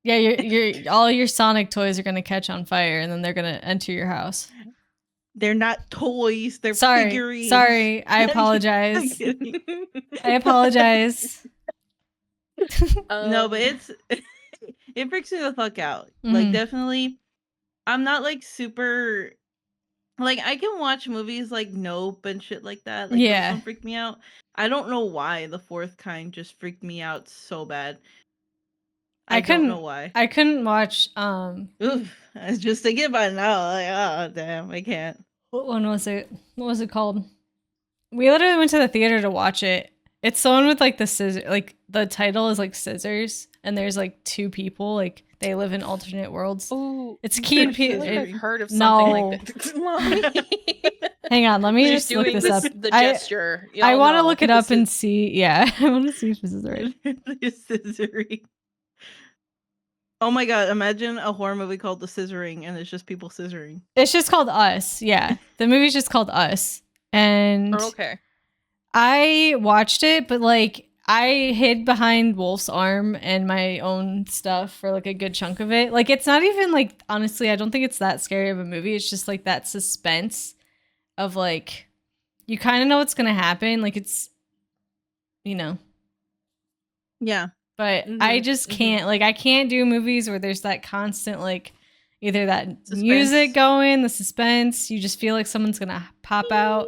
Yeah, your all your Sonic toys are gonna catch on fire, and then they're gonna enter your house. They're not toys. They're Sorry, figurines. sorry. I I'm apologize. kidding. I apologize. No, but it freaks me the fuck out. Like Mhm. definitely I'm not like super like I can watch movies like Nope and shit like that. Like those Yeah. don't freak me out. I don't know why the fourth kind just freaked me out so bad. I don't know why. I couldn't watch Oof. I was just thinking about it now. Like, oh damn, I can't. what one was it? What was it called? We literally went to the theater to watch it. It's the one with like the scissor, like the title is like Scissors, and there's like two people, like they live in alternate worlds. Oh, It's Key and I feel like I've Peele. heard of something No. like that. Mommy. Hang on, let me She's just look doing this up. the I gesture. I Y'all want to know. look it up and see. Yeah, I want to see if this is right. Scissoring. Oh my god, imagine a horror movie called The Scissoring and it's just people scissoring. It's just called Us. Yeah, the movie's just called Us, and Okay. I watched it, but like I hid behind Wolf's arm and my own stuff for like a good chunk of it. Like it's not even like honestly, I don't think it's that scary of a movie. It's just like that suspense of like you kind of know what's gonna happen. Like it's, you know. Yeah. But I just can't like I can't do movies where there's that constant like either that Suspense. music going, the suspense. You just feel like someone's gonna pop out.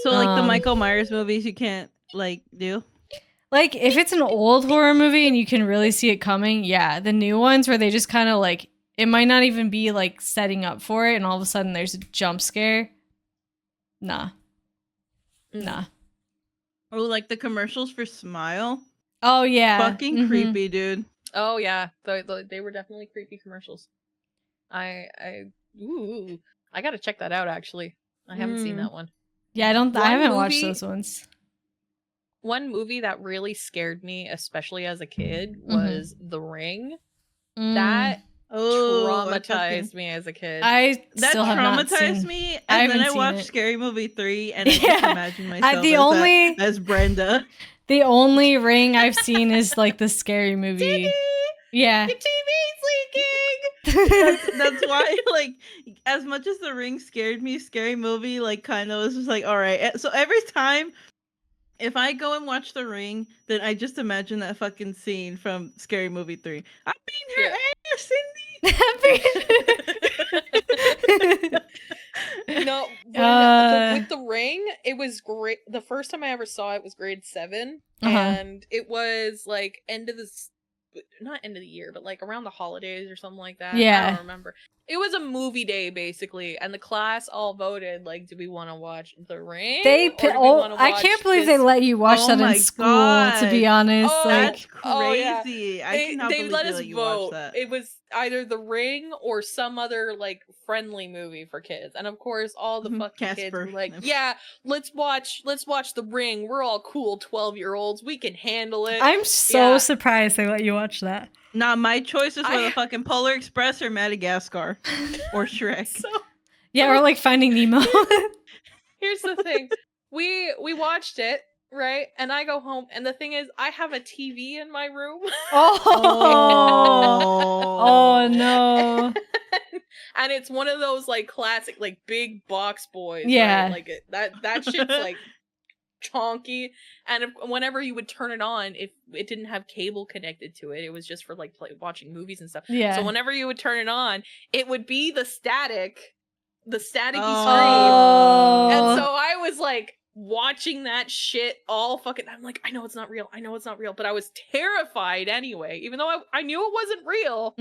So like the Michael Myers movies you can't like do? Like if it's an old horror movie and you can really see it coming, yeah. The new ones where they just kind of like it might not even be like setting up for it and all of a sudden there's a jump scare. Nah. Nah. Oh, like the commercials for Smile? Oh yeah. Fucking creepy, dude. Oh yeah, they were definitely creepy commercials. I gotta check that out actually. I haven't seen that one. Yeah, I One haven't watched movie- those ones. One movie that really scared me, especially as a kid, was The Ring. Mm. That Oh, traumatized me as a kid. I that still have not traumatized seen. me, I and then haven't I seen watched it. Scary Movie 3, and I just Yeah. imagined myself the as, only- as Brenda. The only Ring I've seen is like the scary movie. Yeah. Your TV's leaking. That's why, like, as much as The Ring scared me, Scary Movie, like, kind of was just like, all right. So every time, if I go and watch The Ring, then I just imagine that fucking scene from Scary Movie 3. I beat her ass, Cindy. No, with the Ring, it was great. The first time I ever saw it was grade 7, and it was like not end of the year, but like around the holidays or something like that. Yeah. I don't remember. It was a movie day basically, and the class all voted like, do we want to watch The Ring? I can't believe they let you watch that in school. To be honest, That's yeah. crazy. I cannot They believe let they us let you vote. watch that. It was either The Ring or some other like friendly movie for kids, and of course, all the fucking kids Casper. were like, "Yeah, let's watch The Ring. We're all cool 12-year-olds. We can handle it." I'm so surprised they let you watch that. Nah, my choices were the fucking Polar Express or Madagascar or Shrek. Or like Finding Nemo. Here's the thing. We watched it, right? And I go home, and the thing is, I have a TV in my room. Oh no. And it's one of those like classic like big box boys. Yeah. Right? Like that shit's like chonky, and whenever you would turn it on, if it didn't have cable connected to it, it was just for like watching movies and stuff. Yeah. So whenever you would turn it on, it would be the staticky screen. Oh. And so I was like watching that shit all fucking. I'm like, I know it's not real, but I was terrified anyway. Even though I knew it wasn't real,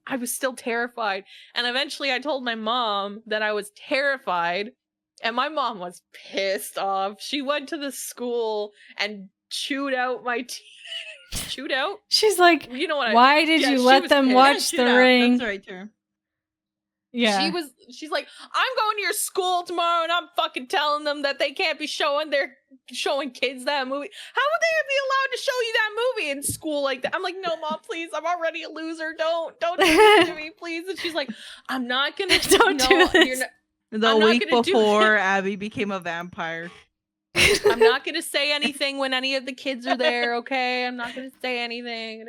I was still terrified. And eventually, I told my mom that I was terrified. And my mom was pissed off. She went to the school and chewed out my teeth. Chewed out? She's like, you know what? Why did you let them watch The Ring? That's the right term. Yeah. She's like, I'm going to your school tomorrow and I'm fucking telling them that they can't be showing kids that movie. How would they be allowed to show you that movie in school like that? I'm like, no, Mom, please. I'm already a loser. Don't do this to me, please. And she's like, I'm not gonna do this. The week before Abby became a vampire. I'm not gonna say anything when any of the kids are there, okay? I'm not gonna say anything.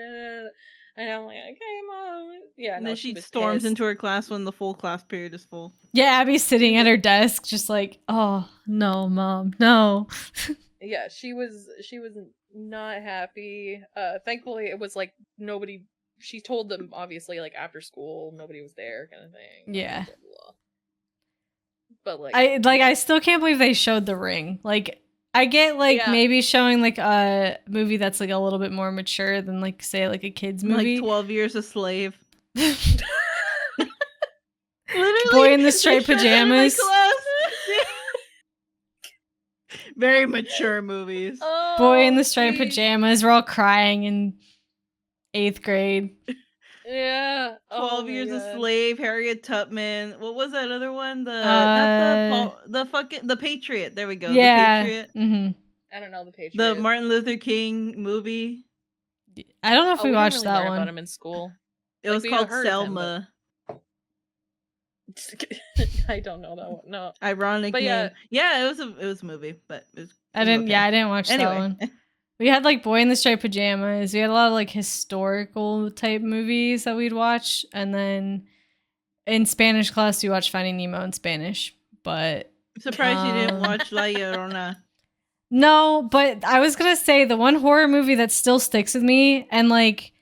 And I'm like, okay, Mom. Yeah. And then she storms pissed into her class when the full class period is full. Yeah, Abby's sitting at her desk, just like, oh no, Mom, no. Yeah, she was not happy. Thankfully, it was like nobody she told them obviously like after school, nobody was there, kind of thing. Yeah. Blah, blah, blah. But like, I still can't believe they showed The Ring. Like, I get like Yeah. maybe showing like a movie that's like a little bit more mature than like say like a kids movie. Like 12 Years a Slave. Literally, Boy in the they Striped showed that in my Pajamas. class. Very mature movies. Boy in the Striped geez. Pajamas. We're all crying in 8th grade. Yeah. 12 my Years a God. Slave, Harriet Tubman. What was that other one? The Patriot. There we go. Yeah. The Patriot. Mm-hmm. I don't know the Patriot. The Martin Luther King movie. I don't know if we didn't watched really that learn about one. him in school. It Like, was we called heard of him, but- Selma. I don't know that one. No. Ironic But name. yeah. Yeah, it was a movie, but it was. I didn't watch that Anyway. one. We had like Boy in the Striped Pajamas. We had a lot of like historical type movies that we'd watch, and then in Spanish class we watched Finding Nemo in Spanish. But I'm surprised you didn't Um, watch La Llorona. no, but I was gonna say the one horror movie that still sticks with me, and like,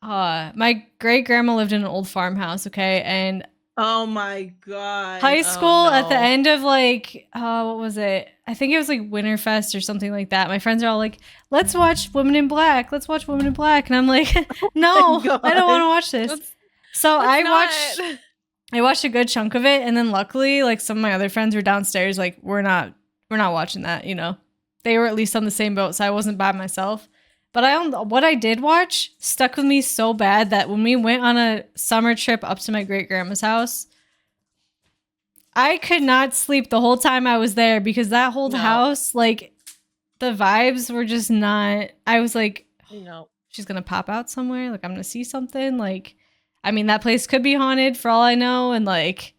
my great grandma lived in an old farmhouse. Okay, and Oh my god. high Oh, school at the no. end of like what was it? I think it was like Winterfest or something like that. My friends are all like, "Let's watch Women in Black. Let's watch Women in Black," and I'm like, "No, God. I don't want to watch this." Let's- So let's not. I watched a good chunk of it, and then luckily, like some of my other friends were downstairs. Like we're not watching that. You know, they were at least on the same boat, so I wasn't by myself. But what I did watch stuck with me so bad that when we went on a summer trip up to my great grandma's house, I could not sleep the whole time I was there because that whole No. house, like, the vibes were just not. I was like, No. she's gonna pop out somewhere. Like, I'm gonna see something. Like, I mean, that place could be haunted for all I know, and like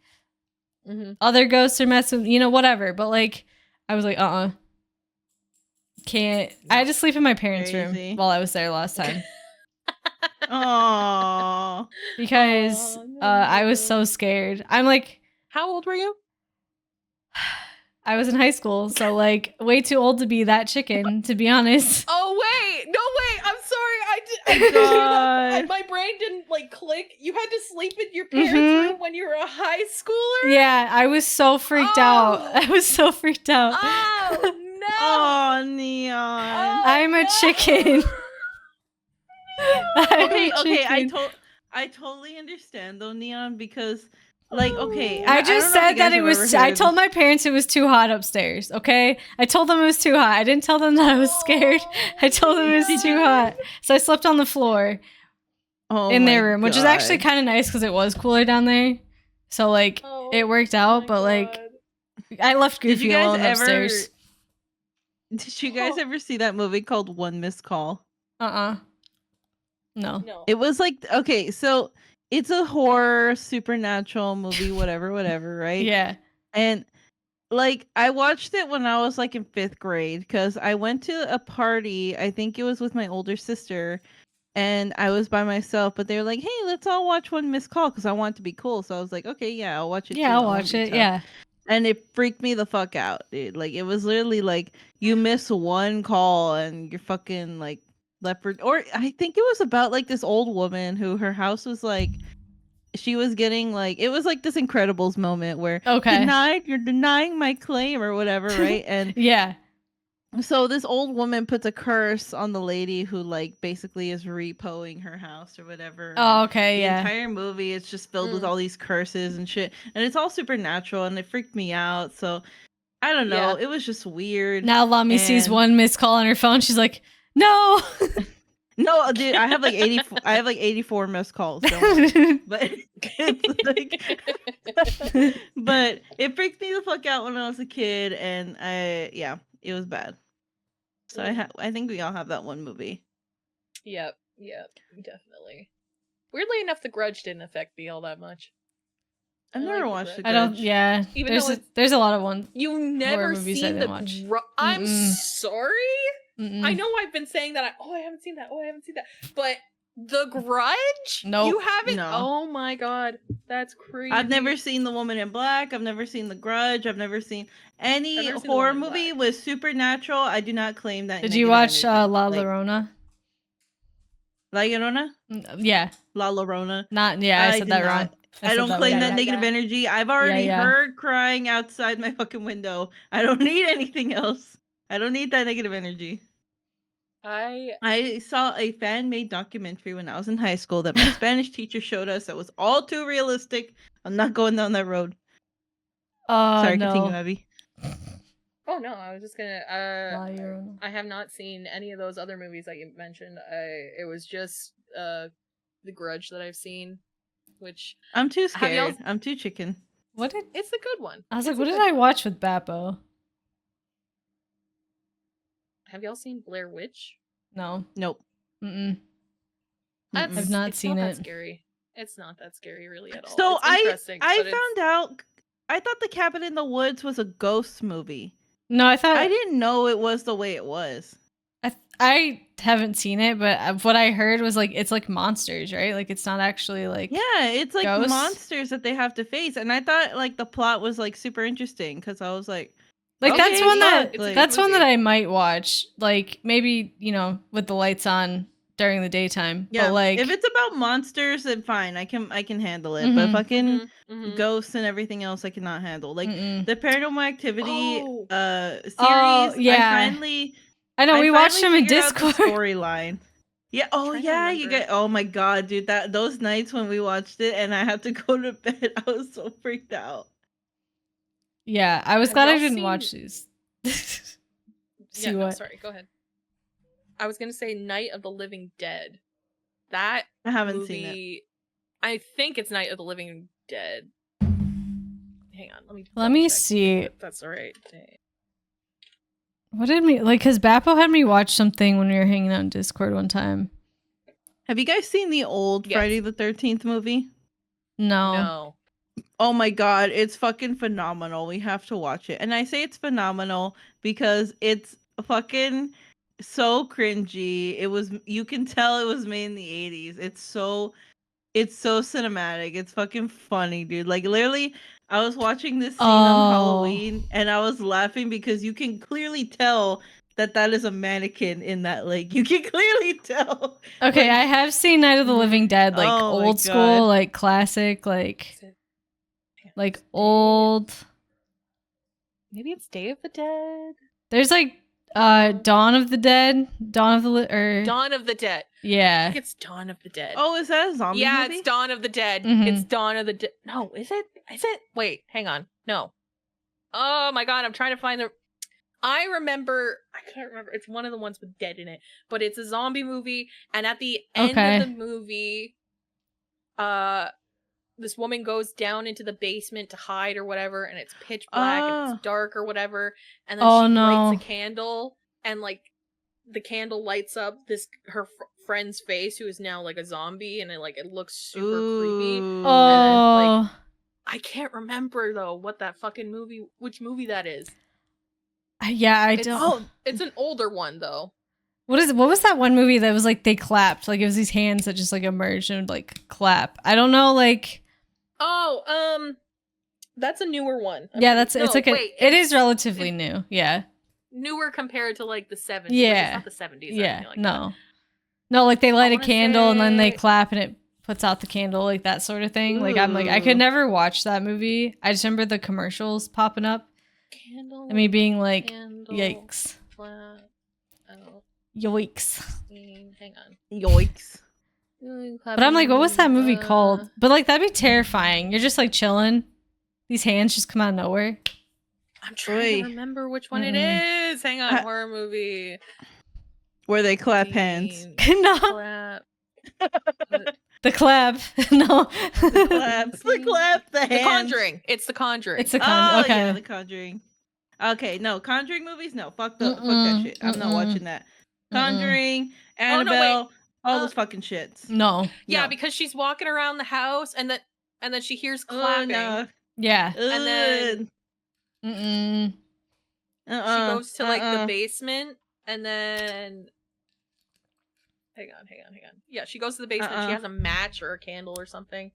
Mm-hmm. other ghosts are messing, whatever. But like, I was like, can't. I had to sleep in my parents' Crazy. room while I was there last time Aww. because Oh, I was no. so scared. I'm like, How old were you? I was in high school, so like way too old to be that chicken, to be honest. Oh wait, no wait. I'm sorry. I did. God. My brain didn't like click. You had to sleep in your parents' Mhm. room when you were a high schooler. Yeah, I was so freaked out. Oh. I was so freaked out. Oh no. Oh, Neon. I'm a no. chicken. I'm Okay, a okay. chicken. I totally understand though, Neon, because like okay. I don't just know if said you that guys it have was. ever I heard told my parents it was too hot upstairs. Okay, I told them it was too hot. I didn't tell them that I was scared. I told them it was too hot, so I slept on the floor Oh in their my room, which is actually God. kind of nice because it was cooler down there. So like Oh, it worked out, my but like God. I left Did Goofy you guys alone ever? upstairs. Did you guys ever see that movie called One Missed Call? No. No. It was like okay, so it's a horror supernatural movie, whatever, right? Yeah. And like I watched it when I was like in 5th grade because I went to a party. I think it was with my older sister, and I was by myself. But they were like, "Hey, let's all watch One Missed Call" because I want to be cool. So I was like, "Okay, yeah, I'll watch it." Yeah, too. I'll I won't watch be it. tough." Yeah. And it freaked me the fuck out, dude. Like it was literally like you miss one call and you're fucking like leopard. Or I think it was about like this old woman who her house was like she was getting like it was like this Incredibles moment where Okay. you're denying my claim or whatever, right? And Yeah. so this old woman puts a curse on the lady who like basically is repoing her house or whatever. Oh, and okay. the Yeah. entire movie it's just filled with Mm. all these curses and shit, and it's all supernatural, and it freaked me out. So I don't know, Yeah. it was just weird. Now Lami sees And- one missed call on her phone. She's like, no. No, dude, I have like 84. I have like 84 missed calls. Don't worry. But it's like, but it freaked me the fuck out when I was a kid, and it was bad. So I think we all have that one movie. Yep. Definitely. Weirdly enough, The Grudge didn't affect me all that much. I've I never like watched The The Grudge. I don't. Grudge. Yeah. Even though There's a lot of ones. You've never movies I seen didn't the watch. I'm Mm-mm. sorry. Mm-mm. I know I've been saying that. I haven't seen that. Oh, I haven't seen that. But The Grudge? Nope. You haven't? No. Oh my god. That's crazy. I've never seen The Woman in Black. I've never seen The Grudge. I've never seen any I've never seen The horror Woman in movie Black. with supernatural. I do not claim that. Did you negative watch energy. La Like, Llorona? La Llorona? Yeah, La Llorona. not yeah. I I said did that not. wrong. I said don't that claim wrong. that Yeah. negative energy. I've already yeah. heard crying outside my fucking window. I don't need anything else. I don't need that negative energy. I saw a fan-made documentary when I was in high school that my Spanish teacher showed us that was all too realistic. I'm not going down that road. Sorry, continue, No. Abby. Oh no, I was just gonna. La Llorona. I have not seen any of those other movies that you mentioned. It was just The Grudge that I've seen, which I'm too Have y'all- scared. I'm too chicken. What did it's a good one. I was It's like? a What did good I one. watch with Bappo? Have y'all seen Blair Witch? No. Nope. Mm-mm. That's, I've not it's seen not it. that scary. It's not that scary really at all. So It's interesting, I but it's- found out. I thought The Cabin in the Woods was a ghost movie. No, I thought I didn't know it was the way it was. I haven't seen it, but what I heard was like it's like monsters, right? Like it's not actually like Yeah, it's like ghosts? monsters that they have to face, and I thought like the plot was like super interesting because I was like, Like that's okay, one fuck, that It's a like- good that's one that movie. I might watch. Like maybe with the lights on during the daytime. yeah. But like If it's about monsters, then fine, I can handle it. Mhm. But fucking Mhm, mhm. ghosts and everything else, I cannot handle. Like mm-mm. the Paranormal Activity Oh. series. Oh, yeah. I know we watched them in Discord. Storyline. Yeah. Oh Trying to yeah. You remember. get. Oh my god, dude. Those nights when we watched it and I had to go to bed, I was so freaked out. Yeah, I was Have glad I y'all didn't seen- watch these. See Yeah, no, what? sorry, go ahead. I was gonna say Night of the Living Dead. That I haven't movie, seen it. I think it's Night of the Living Dead. Hang on, let me. Let me double-check see. if That's all right. What did me like? Cause Bappo had me watch something when we were hanging out in Discord one time. Have you guys seen the old Yes. Friday the 13th movie? No. No. Oh my god, it's fucking phenomenal. We have to watch it. And I say it's phenomenal because it's fucking so cringy. You can tell it was made in the 80s. It's so cinematic. It's fucking funny, dude. Like literally I was watching this scene on Halloween and I was laughing because you can clearly tell that is a mannequin in that lake. You can clearly tell. Okay, Like, I have seen Night of the Living Dead, like Oh my old school, God. like classic, like Is it- like Day- old. Maybe it's Day of the Dead. There's like Dawn of the Dead, Dawn of the Dawn of the Dead. I yeah. think it's Dawn of the Dead. Oh, is that a zombie yeah, movie? it's Dawn of the Dead. Mhm. It's Dawn of the Dead. No, is it? Is it? Wait, hang on. No. Oh my god, I'm trying to find the. I can't remember. It's one of the ones with dead in it, but it's a zombie movie. And at the end Okay. of the movie, this woman goes down into the basement to hide or whatever, and it's pitch black and Ah. it's dark or whatever. And then Oh, she no. lights a candle, and like the candle lights up her friend's face, who is now like a zombie, and it looks super creepy. Ooh. Oh, I can't remember though which movie that is. yeah. I It's- don't. Oh, It's an older one though. What was that one movie that was like they clapped? Like it was these hands that just like emerged and would like clap. I don't know. Like Oh, that's a newer one. yeah, it's like wait, it is it's relatively new. Yeah. newer compared to like the 70s. Yeah. Like, it's not the 70s. Or Yeah. anything like No. No, like they light a wanna candle and then they say- clap and it puts out the candle, like that sort of thing. Like I'm like I could Ooh. never watch that movie. I just remember the commercials popping up that. Candle. and me being like, candle, yikes. flat, oh, Yikes. hang on. Yikes. But I'm like, what was that movie called? But like that'd be terrifying. You're just like chilling. These hands just come out of nowhere. I'm trying Oy. to remember which one it Mm-mm. is. Hang on, horror movie. Where they clap hands. No. Clap. The clap. No. Claps. The clap. The The hands. Conjuring. It's The Conjuring. It's a Oh okay. yeah, The Conjuring. Okay, no Conjuring movies. No, fuck that Mm-mm, shit. I'm not mm-mm. watching that. Conjuring, Oh, Annabelle, no, wait. all Uh, those fucking shits. No. Yeah, No. because she's walking around the house and then she hears Oh, clapping. no. Yeah. And then Mm-mm. she goes to like the basement and then hang on. Yeah, she goes to the basement, she has a match or a candle or something.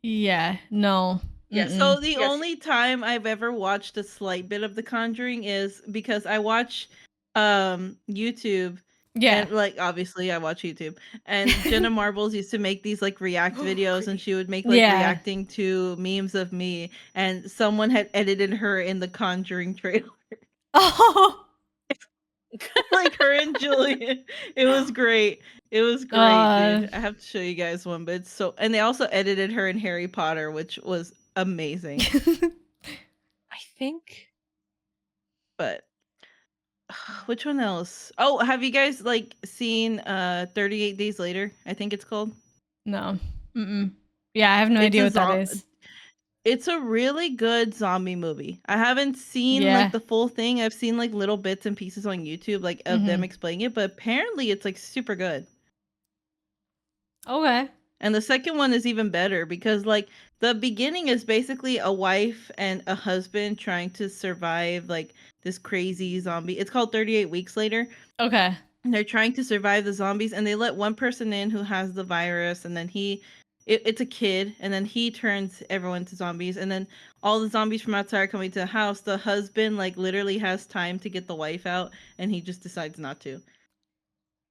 Yeah. No. Yeah, Mm-mm. So the Yes. only time I've ever watched a slight bit of The Conjuring is because I watch YouTube Yeah. And like obviously I watch YouTube. And Jenna Marbles used to make these like react Oh, videos, and creepy. she would make like Yeah. reacting to memes of me, and someone had edited her in the Conjuring trailer. Oh. Like her and Julian. It was great. It was great, dude. I have to show you guys one, but it's so, and they also edited her in Harry Potter, which was amazing. I think But which one else? Oh, have you guys like seen 38 Days Later? I think it's called. No. Mm-mm. Yeah, I have no It's idea a what that is. It's a really good zombie movie. I haven't seen Yeah. like the full thing. I've seen like little bits and pieces on YouTube like of them Mhm. explaining it, but apparently it's like super good. Okay. And the second one is even better because like the beginning is basically a wife and a husband trying to survive like this crazy zombie. It's called 38 Weeks Later. Okay. And they're trying to survive the zombies, and they let one person in who has the virus, and then it's a kid, and then he turns everyone to zombies, and then all the zombies from outside are coming to the house. The husband like literally has time to get the wife out, and he just decides not to.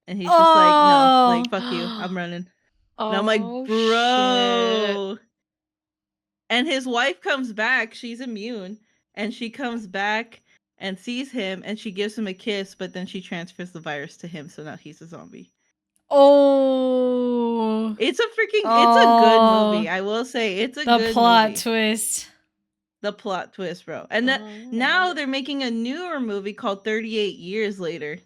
And he's just like, no, Oh. like fuck you, I'm running. And I'm like, oh shit. bro. And his wife comes back. She's immune. And she comes back and sees him, and she gives him a kiss, but then she transfers the virus to him. So now he's a zombie. Oh. It's a good Oh. movie. I will say it's a The good plot movie. twist. The plot twist, bro. And that now they're making a newer movie called 38 Years Later.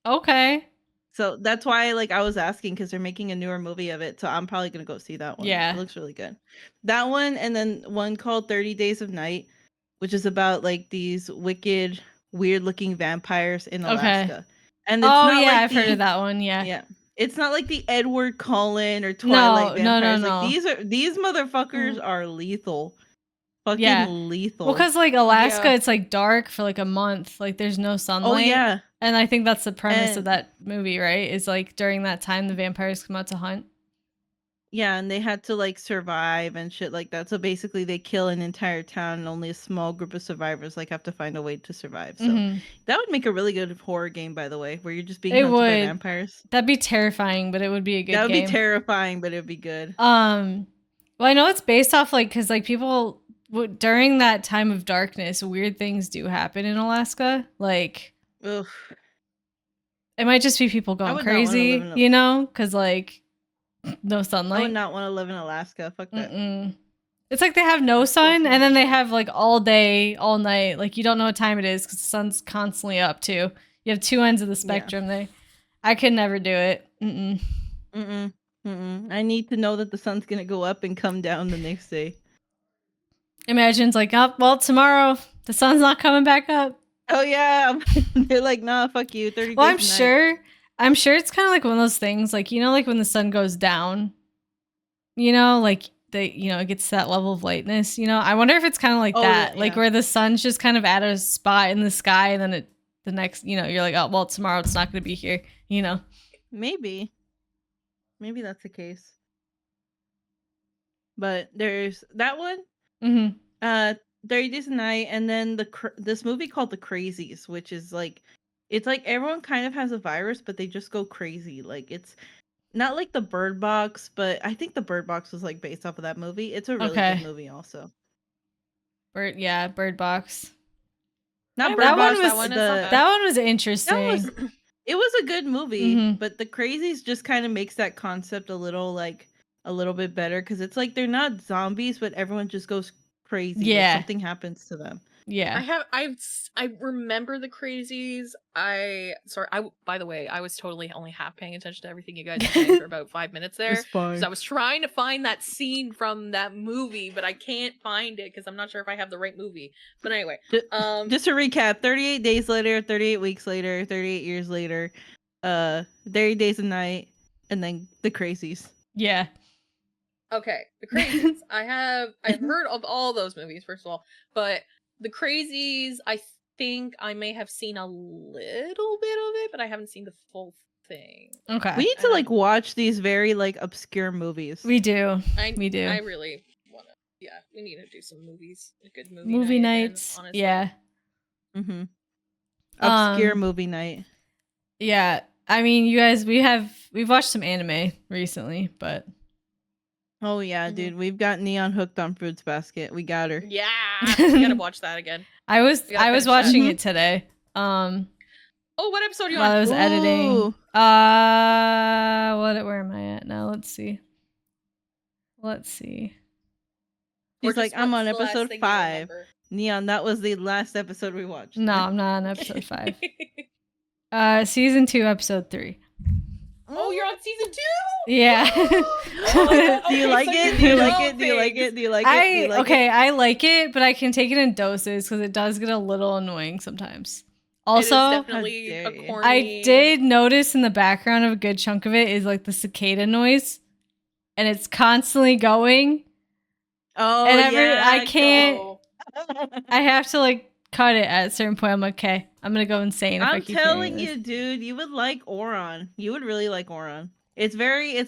Okay. So that's why like I was asking, because they're making a newer movie of it. So I'm probably gonna go see that one. Yeah. It looks really good. That one, and then one called 30 Days of Night, which is about like these wicked, weird looking vampires in Okay. Alaska. And it's Oh not yeah, like I've heard of that one. Yeah. yeah. It's not like the Edward Cullen or No, Twilight no, vampires. Like no. these motherfuckers are lethal. Fucking Yeah. lethal. Well, because like Alaska, Yeah. it's like dark for like a month. Like there's no sunlight. Oh yeah. And I think that's the premise of And that movie, right? Is like during that time the vampires come out to hunt. yeah, and they had to like survive and shit like that. So basically they kill an entire town, and only a small group of survivors like have to find a way to survive. So Mhm. that would make a really good horror game, by the way, where you're just being It hunted by would. vampires. That'd be terrifying, but it would be a good That would game. be terrifying, but it'd be good. Well, I know it's based off like because like people during that time of darkness, weird things do happen in Alaska. Like Ugh. it might just be people I going would not wanna live crazy, in a- you know, because like no I would sunlight. not want to live in Alaska. Fuck that. Mm-mm. It's like they have no sun, and then they have like all day, all night. Like you don't know what time it is because the sun's constantly up too. You have two ends of the spectrum there. I could never do it. Mm-mm. Mm-mm. Mm-mm. I need to know that the sun's gonna go up and come down the next day. Imagine it's like, oh, well, tomorrow the sun's not coming back up. Oh yeah, they're like, nah, fuck you. 30 Well, days a night. I'm sure it's kind of like one of those things, like you know, like when the sun goes down, you know, like it gets to that level of lightness. You know, I wonder if it's kind of like that, like yeah. where the sun's just kind of at a spot in the sky, and then the next, you know, you're like, oh, well, tomorrow it's not going to be here. You know, Maybe that's the case. But there's that one. Mm-hmm. 30 Days a Night, and then this movie called The Crazies, which is like, it's like everyone kind of has a virus, but they just go crazy. Like it's not like the Bird Box, but I think the Bird Box was like based off of that movie. It's a really Okay. good movie, also. Bird Box. Not Bird That Box. one was that one was interesting. It was a good movie, Mhm. but The Crazies just kind of makes that concept a little bit better, because it's like they're not zombies, but everyone just goes crazy. Yeah. Like something happens to them. Yeah. I remember the crazies. By the way, I was totally only half paying attention to everything you guys were saying for about 5 minutes there. It's fine. Because I was trying to find that scene from that movie, but I can't find it because I'm not sure if I have the right movie. But anyway, Just to recap, 38 Days Later, 38 Weeks Later, 38 Years Later, 30 Days a Night, and then The Crazies. Yeah. okay, the crazies. I've heard of all those movies, first of all, but the crazies, I think I may have seen a little bit of it, but I haven't seen the full thing. Okay. We need to like watch these very like obscure movies. We do. I do. I really want to. Yeah, we need to do some movies. A good movie night nights. again, honestly. Yeah. Obscure movie night. Yeah. I mean, you guys, we've watched some anime recently, but Oh yeah, Mhm. dude, we've got Neon hooked on Fruits Basket. We got her. Yeah, we gotta watch that again. I was We gotta finish that. watching Mhm. it today. Oh, what episode are you While I on? was editing. Ooh. Where am I at now? Let's see. Or She's like, just I'm on what's the last episode thing you 5. remember? Neon, that was the last episode we watched. No, I'm not on episode 5. Season 2, episode 3. Oh, you're on season 2? Yeah. Oh my God, Do you okay, like so it? you Do you know like it? Do you like things. it? Do you like it? Do you like okay, it? I like it, but I can take it in doses because it does get a little annoying sometimes. It is Also, definitely How a dare you. corny. I did notice in the background of a good chunk of it is like the cicada noise, and it's constantly going. Oh And yeah. I can't. Oh. I have to like cut it at a certain point. I'm like, okay, I'm gonna go insane if I I'm keep telling hearing you, this. dude, you would like Oron. You would really like Oron. It's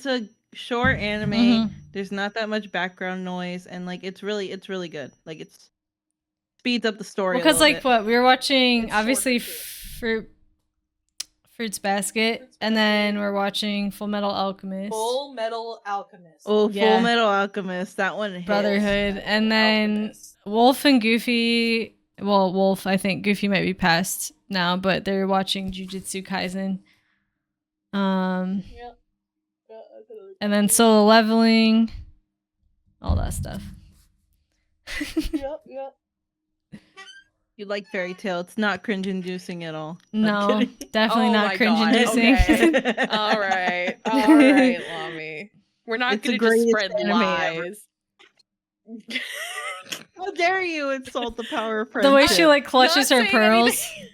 a short anime. Mhm. There's not that much background noise, and like it's really good. Like it's speeds up the story. Because a like little what we were watching, It's obviously shorter, Fruits Basket, and then we're watching Full Metal Alchemist, Full Metal Alchemist. Oh, Yeah. Full Metal Alchemist. That one hits. Brotherhood, Metal and then Alchemist. Wolf and Goofy. Well, Wolf, I think Goofy might be past now, but they're watching Jujutsu Kaisen. Yep. And then Solo Leveling, all that stuff. Yep. You like Fairy Tail. It's not cringe-inducing at all. I'm No, kidding. definitely Oh not my cringe God, inducing. okay. All right, Lami. We're not It's the going to just greatest spread anime ever. lies. How dare you insult the power of The friendship? way she like clutches Not her saying pearls. anything.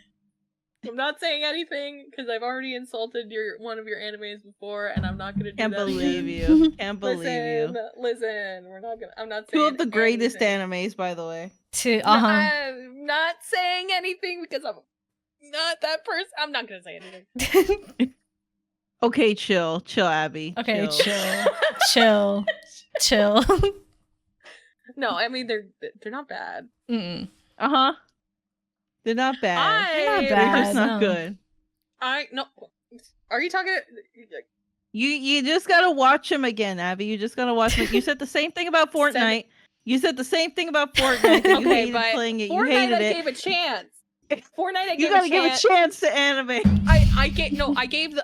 I'm not saying anything because I've already insulted one of your animes before, and I'm not going to do Can't that believe again. you. Can't believe Listen, you. listen. We're not gonna. I'm not Two saying of the greatest anything. animes, by the way. I'm not saying anything because I'm not that person. I'm not gonna say anything. Okay, chill, Abby. Okay, chill. No, I mean they're not bad. Mm-mm. Uh huh. They're not bad. They're not They're bad, just not no. good. No. Are you talking? You just gotta watch them again, Abby. You just gotta watch them. You said the same thing about Fortnite. You said the same thing about Fortnite. That you Okay, hated but playing it. You Fortnite hated I it. gave a chance. Fortnite I You gave gotta a give a chance. chance to anime. I gave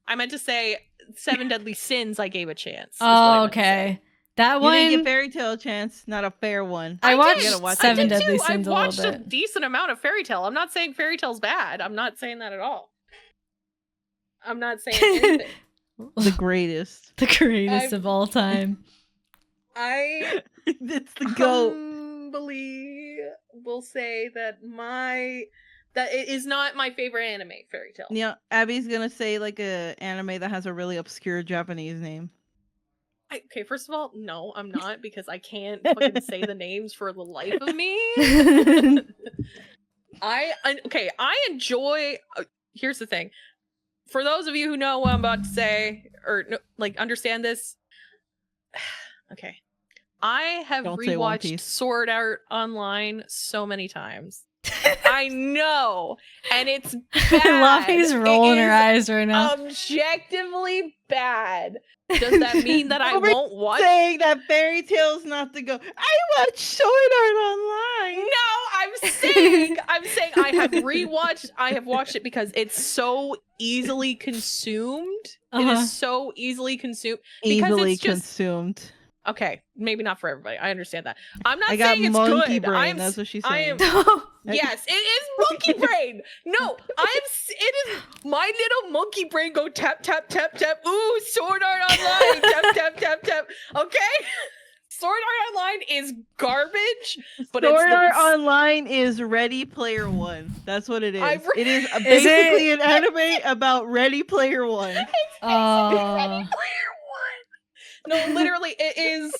I meant to say Seven Deadly Sins I gave a chance. is what I Oh, meant to say. okay. That You didn't give one. Fairy Tale a chance. Not a fair one. I You watched gotta watch Seven it. I did Deadly too. Sins I've a little watched a bit. decent amount of Fairy Tale. I'm not saying Fairy Tale's bad. I'm not saying that at all. I'm not saying anything. The greatest. The greatest I've- of all time. I It's the goat. humbly will say that it is not my favorite anime, Fairy Tale. Yeah, Abby's gonna say like a anime that has a really obscure Japanese name. Okay, first of all, no, I'm not because I can't fucking say the names for the life of me. I enjoy. Here's the thing. For those of you who know what I'm about to say or like understand this, okay, I have Don't say One rewatched Piece. Sword Art Online so many times. I know, and it's bad. Laffy's rolling her eyes right now. Objectively bad. Does that mean that I Nobody won't watch? Saying that Fairy Tale's not the go. I watch Sword Art Online. No, I'm saying I have watched it because it's so easily consumed. It Uh-huh. is so easily consumed. Because Easily it's just- consumed. Okay, maybe not for everybody. I understand that. I'm not I got saying it's monkey good. brain. That's what she's I saying. am Yes, it is monkey brain. No, it is my little monkey brain go tap tap tap tap. Ooh, Sword Art Online. Tap tap tap tap. Okay? Sword Art Online is garbage, but Sword it's Art Online is Ready Player One. That's what it is. I've re- It is it? basically an anime about Ready Player One. Oh. Ready Player One. No, literally, it is.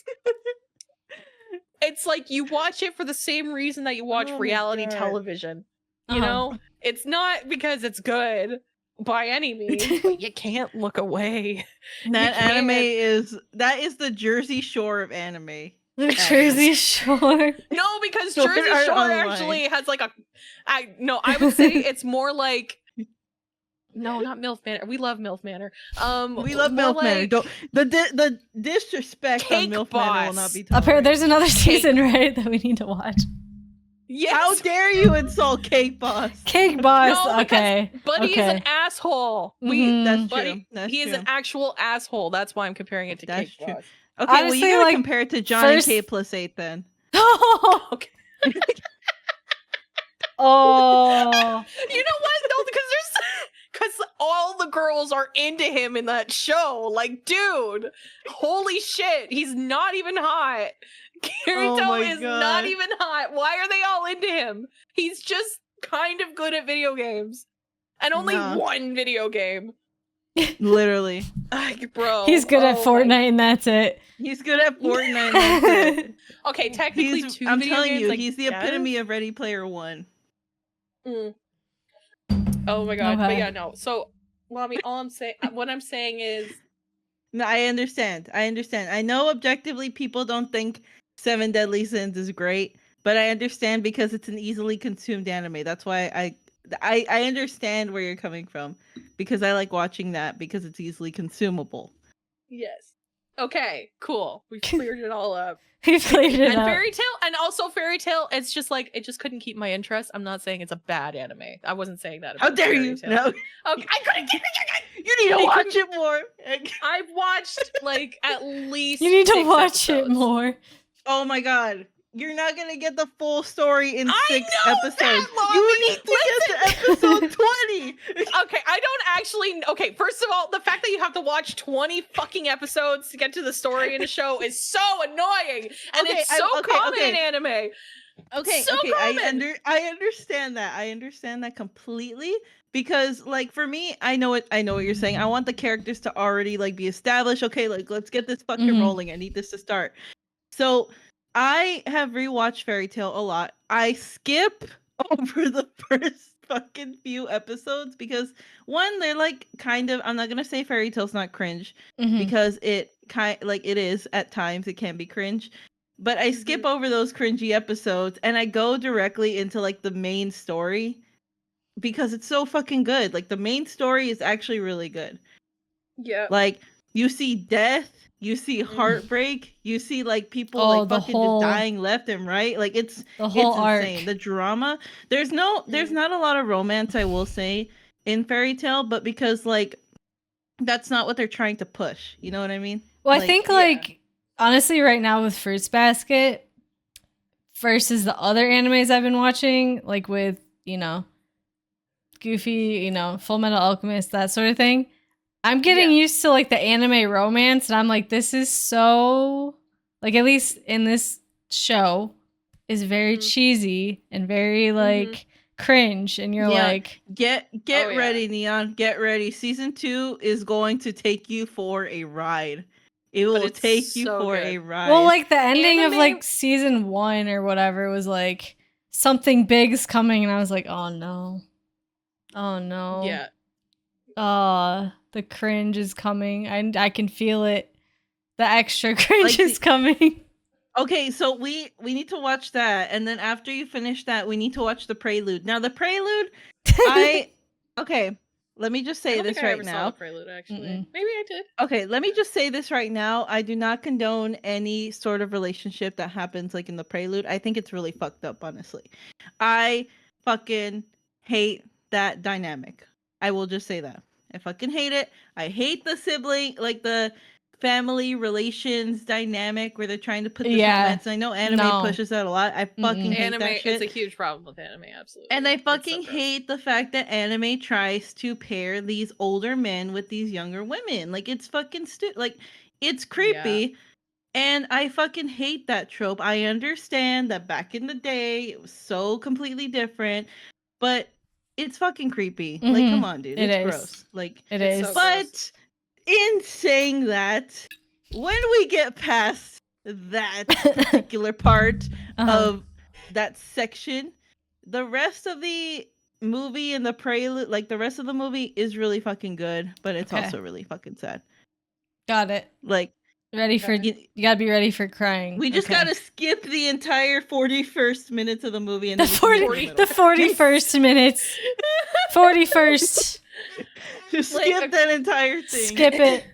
It's like you watch it for the same reason that you watch Oh my reality God. television. You Uh-huh. know, it's not because it's good by any means, but you can't look away. That can't- anime is the Jersey Shore of anime. The Jersey Shore. No, because Sword Jersey Art Shore Online. actually has like I would say it's more like No, not MILF Manor. We love MILF Manor. We love more MILF Manor. like Don't the disrespect on Cake MILF Manor will not Boss. be Apparently, tolerated. there's another Cake. season, right, that we need to watch. Yes. How dare you insult Cake Boss? Cake Boss. No, because Okay. Buddy is okay. an asshole. That's Buddy, true. That's he is true. an actual asshole. That's why I'm comparing it to That's Cake true. Boss. Okay, well, Honestly, you gotta like, compare it to John first- and K plus 8 then. Okay. Oh. You know what? No, because all the girls are into him in that show. Like, dude, holy shit, he's not even hot. Kirito my is God. not even hot. Why are they all into him? He's just kind of good at video games, and only Nah. one video game. Literally. Like, bro, He's good at oh my- Fortnite, and that's it. He's good at Fortnite. That's it. Okay, technically He's, two I'm video telling games. you, I he's the guess? epitome of Ready Player One. Oh my god, but Okay. yeah, no. So, Lami, what I'm saying is, No, I understand. I know objectively people don't think Seven Deadly Sins is great, but I understand because it's an easily consumed anime. That's why I understand where you're coming from, because I like watching that because it's easily consumable. yes. Okay, cool. We've cleared it all up. He played it And up. Fairy Tail, and also Fairy Tail, it's just like, it just couldn't keep my interest. I'm not saying it's a bad anime. I wasn't saying that. How about dare Fairy you? Tail. No, Okay, I couldn't keep it. you need to They watch couldn't- it more. I've watched like at least. You need to 6 watch it episodes. more. Oh my god. You're not gonna get the full story in I 6 know episodes. that, You Mommy. need to get to episode 20. Okay, I don't actually. Okay, first of all, the fact that you have to watch 20 fucking episodes to get to the story in a show is so annoying, and Okay, it's so common in okay. anime. Okay, So okay, common. I understand that. I understand that completely, because like for me, I know what you're saying. I want the characters to already like be established. Okay, like let's get this fucking Mhm. rolling. I need this to start. So I have rewatched Fairy Tail a lot. I skip over the first fucking few episodes because one, they're like kind of, I'm not gonna say Fairy Tail's not cringe, Mhm. because it it is at times, it can be cringe. But I skip over those cringy episodes and I go directly into like the main story because it's so fucking good. Like the main story is actually really good. Yeah. Like you see death, you see Mhm. heartbreak, you see like people Oh, like the fucking whole- just dying left and right. Like it's The whole it's arc. insane. The drama. There's not a lot of romance, I will say, in Fairy Tail, but because like that's not what they're trying to push. You know what I mean? Well, I Like, think yeah. like honestly, right now with Fruits Basket versus the other animes I've been watching, like with Goofy, Full Metal Alchemist, that sort of thing. I'm getting Yeah. used to like the anime romance, and I'm like, this is so like, at least in this show, is very Mhm. cheesy and very like cringe, and you're Yeah. like, Get Oh, yeah. ready, Neon. Get ready. Season 2 is going to take you for a ride. It will it's take you so for good. a ride. well, like the ending of Anime- like season 1 or whatever was like something big's coming, and I was like, oh no, Yeah. the cringe is coming. I can feel it. The extra cringe Like is coming. Okay, so we need to watch that, and then after you finish that, we need to watch the Prelude. Now, the Prelude, okay, let me just I say don't this think I right ever saw now. the Prelude, actually. Mm-mm. Maybe I did. Okay, let me just say this right now. I do not condone any sort of relationship that happens like in the Prelude. I think it's really fucked up, honestly. I fucking hate that dynamic. I will just say that. I fucking hate it. I hate the sibling, like the family relations dynamic where they're trying to put this Yeah. romance. I know anime No. pushes that a lot. I fucking hate Anime, that shit. it's a huge problem with anime, absolutely. And I It's so fucking gross. hate the fact that anime tries to pair these older men with these younger women. Like it's fucking like it's creepy. And I fucking hate that trope. I understand that back in the day it was so completely different, but it's fucking creepy. Like Mhm. come on, dude. It It's is. gross. Like It It's is. so but in saying that, when we get past that particular part Uh-huh. of that section, the rest of the movie and the prelude, like the rest of the movie is really fucking good, but it's Okay. also really fucking sad. Got it. Like Ready for You- you gotta be ready for crying. We just Okay. gotta skip the entire 41st minutes of the movie and the then we can 40 meet in the the 41st minutes. 41st. Just Like skip a- that entire thing. Skip it.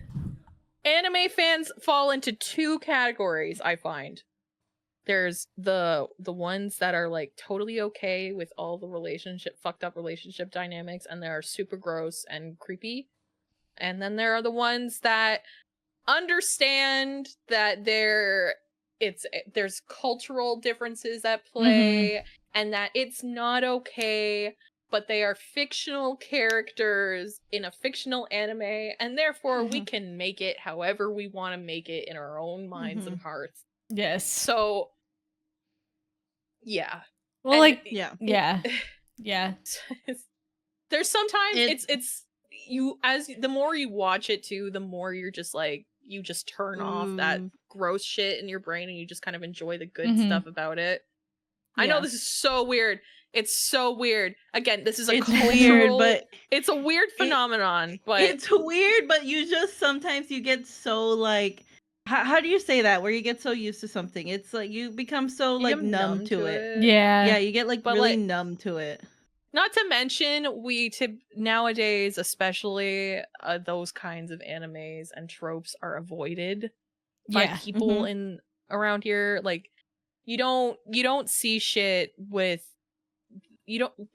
Anime fans fall into two categories, I find. There's the ones that are like totally okay with all the fucked up relationship dynamics, and they are super gross and creepy. And then there are the ones that understand that there's cultural differences at play and that it's not okay, but they are fictional characters in a fictional anime, and therefore we can make it however we want to make it in our own minds and hearts. Yes. So yeah. Well, And like Yeah. yeah. There's sometimes It's- it's you, as the more you watch it too, the more you're just like, you just turn off that gross shit in your brain and you just kind of enjoy the good stuff about it. I know Yeah. this is so weird. It's so weird. Again, this is a It's cultural, weird, but it's a weird phenomenon, but it's weird, but you just sometimes you get so like how do you say that where you get so used to something? It's like you become so you like get numb to it. Yeah. Yeah, you get like But, really like, numb to it. not to mention, nowadays, especially, those kinds of animes and tropes are avoided by Yeah. people in around here. Like, you don't see shit with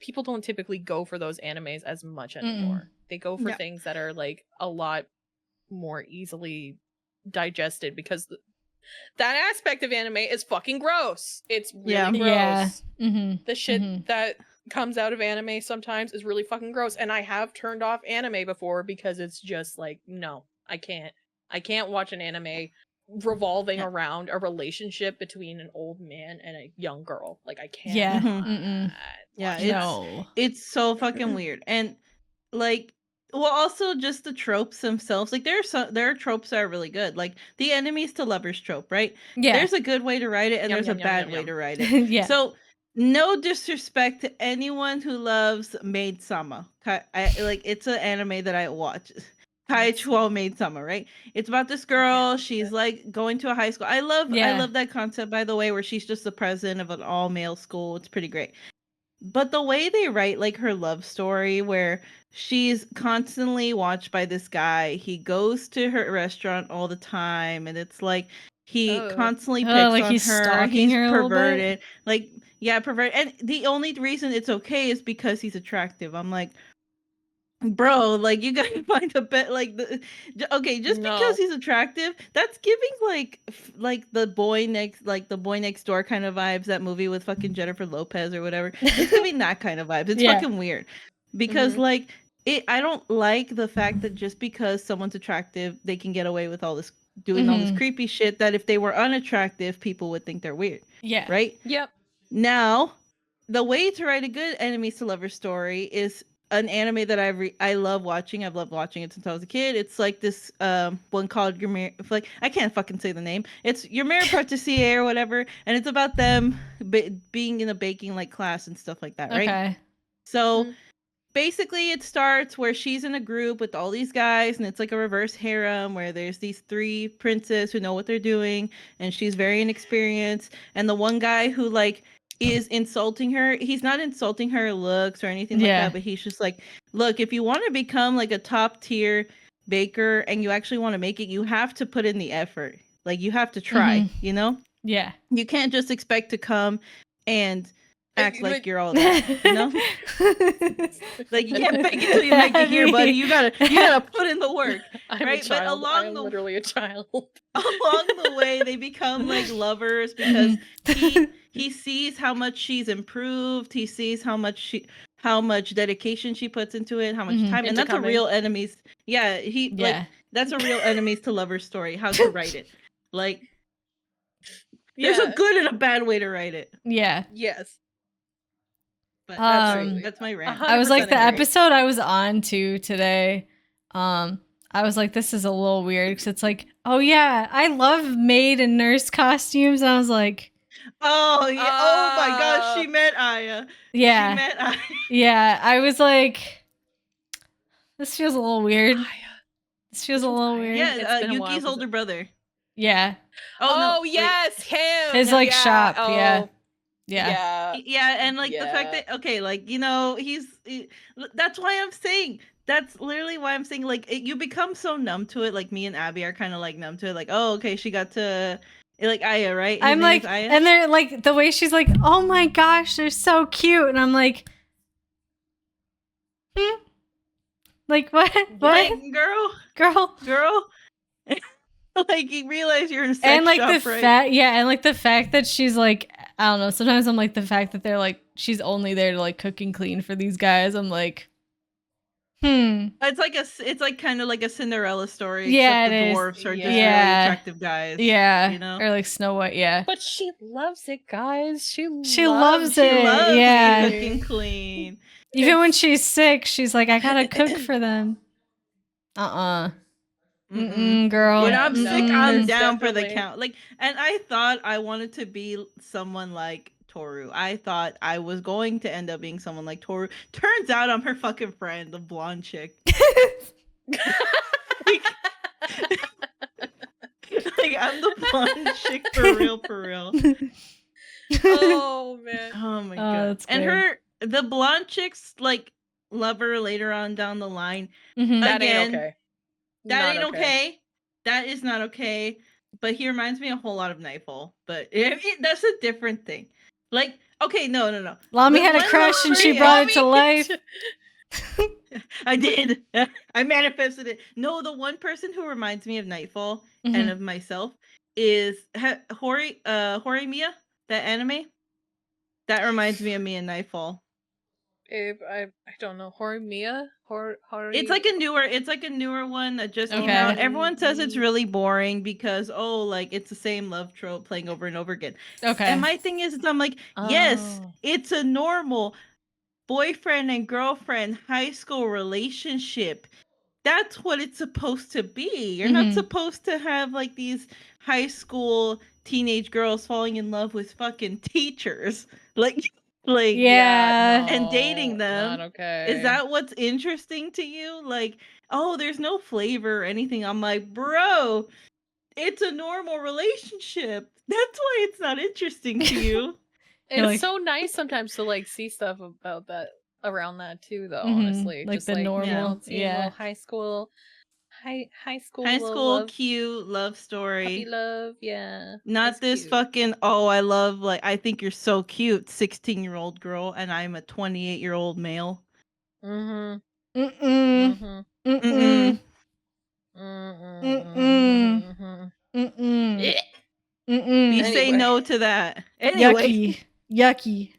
people don't typically go for those animes as much anymore. They go for Yeah. things that are like a lot more easily digested, because that aspect of anime is fucking gross. It's really Yeah. gross. Yeah. Mm-hmm. The shit that comes out of anime sometimes is really fucking gross, and I have turned off anime before because it's just like, no, I can't watch an anime revolving around a relationship between an old man and a young girl. Like, I can't. Yeah. Mhm. Yeah, watch it's that. No. it's so fucking weird. And like well also just the tropes themselves. Like there are tropes that are really good. Like the enemies to lovers trope, right? Yeah. There's a good way to write it and Yum, there's yum, a yum, bad yum, way yum. to write it. Yeah. So no disrespect to anyone who loves Maid Sama. Like it's an anime that I watch. Kaichuo Maid Sama, right? It's about this girl. She's like going to a high school. I love that concept, by the way, where she's just the president of an all male school. It's pretty great. But the way they write like her love story, where she's constantly watched by this guy, he goes to her restaurant all the time, and it's like he constantly picks like on he's her. stalking He's her a little bit? perverted. Like, yeah, perverted. And the only reason it's okay is because he's attractive. I'm like, bro, like you gotta find a bit like okay, just No. because he's attractive, that's giving like the boy next door kind of vibes. That movie with fucking Jennifer Lopez or whatever. It's giving that kind of vibes. It's Yeah. fucking weird because like I don't like the fact that just because someone's attractive, they can get away with all this doing all this creepy shit that if they were unattractive, people would think they're weird. Yeah. Right? Yep. Now, the way to write a good enemies to lovers story is an anime that I love watching. I've loved watching it since I was a kid. It's like this one called like I can't fucking say the name. It's Your Mère Pâtissier or whatever, and it's about them being in a baking like class and stuff like that, right? Okay. So basically it starts where she's in a group with all these guys, and it's like a reverse harem where there's these three princes who know what they're doing, and she's very inexperienced, and the one guy who like is insulting her. He's not insulting her looks or anything like that, but he's just like, look, if you want to become like a top tier baker and you actually want to make it, you have to put in the effort. Like you have to try, you know? Yeah. You can't just expect to come and act like you're all that, you know? Like you can't fake it till you make it here, buddy. You gotta put in the work. I'm Right? a But child. along I am the- literally a child. Along the way they become like lovers because he sees how much she's improved. He sees how much dedication she puts into it, how much time, and that's a real enemies. Yeah, like that's a real enemies to lovers story. How to write it? Like, there's a good and a bad way to write it. Yeah. Yes. But that's my rant. I was like 100% the agree. episode I was on to today. I was like, this is a little weird because it's like, oh yeah, I love maid and nurse costumes. And I was like, oh yeah, oh my gosh, she met Aya. yeah, She met Aya. yeah. I was like, this feels a little weird. This feels a little weird. Yeah, It's been a while Yuki's since older brother. Yeah. Oh, wait. yes, him. His, like, yeah. shop, yeah. Oh, Yeah. Yeah, and like the fact Yeah. that okay, like that's why I'm saying that's literally why I'm saying like you become so numb to it. Like me and Abby are kind of like numb to it. Like, oh, okay, she got to like Aya, right? His I'm name like, is Aya. and they're like, the way she's like, oh my gosh, they're so cute. And I'm like, like, what? What? Like, Girl? girl. Like you realize you're in a sex And like shop, the right? fact, yeah, and like the fact that she's like, I don't know. Sometimes I'm like the fact that they're like, she's only there to like cook and clean for these guys. I'm like, It's like kind of like a Cinderella story. Yeah, except the it is. dwarfs are just Yeah. really attractive guys. Yeah, you know. or like Snow White. Yeah, But she loves it, guys. She loves She it. loves Yeah. to cook and clean. even when she's sick, she's like, I gotta cook for them. Girl. When Yeah, I'm no, sick, I'm there's down for the definitely- count. Like, and I thought I wanted to be someone like Toru. I thought I was going to end up being someone like Toru. Turns out I'm her fucking friend, the blonde chick. Like I'm the blonde chick for real, for real. Oh man. Oh my god. that's And good. the blonde chick's like lover later on down the line. Mhm. That Again, ain't okay. That Not ain't okay. That is not okay. But he reminds me a whole lot of Nightfall. But that's a different thing. Like, okay, no. Lami The had a one crush and she Lami- brought it to life. I did. I manifested it. No, the one person who reminds me of Nightfall and Mhm. of myself is Horimiya, that anime. That reminds me of me in Nightfall. I don't know. Horimiya? It's like a newer one that just came Okay. out. Everyone says it's really boring because like it's the same love trope playing over and over again. Okay. And my thing is I'm like, yes, Oh. it's a normal boyfriend and girlfriend high school relationship. That's what it's supposed to be. You're not Mhm. supposed to have like these high school teenage girls falling in love with fucking teachers. Like Yeah. and dating them. Not okay. Is that what's interesting to you? Like, oh, there's no flavor or anything. I'm like, bro, it's a normal relationship. That's why it's not interesting to you. It's like- so nice sometimes to like see stuff about that around that too, though. Mhm. Honestly, Like just the normal, seeing yeah. little high school High little school love, cute love puppy story. love. Yeah, Not it's this cute. fucking, oh, I love, like, I think you're so cute, 16-year-old girl, and I'm a 28-year-old male. Mm-hmm. Mm-mm. Mm-hmm. Mm-mm. Mm-hmm. Mm-mm. Mm-mm. Mm-mm. We say Anyway. no to that. Anyway. Yucky.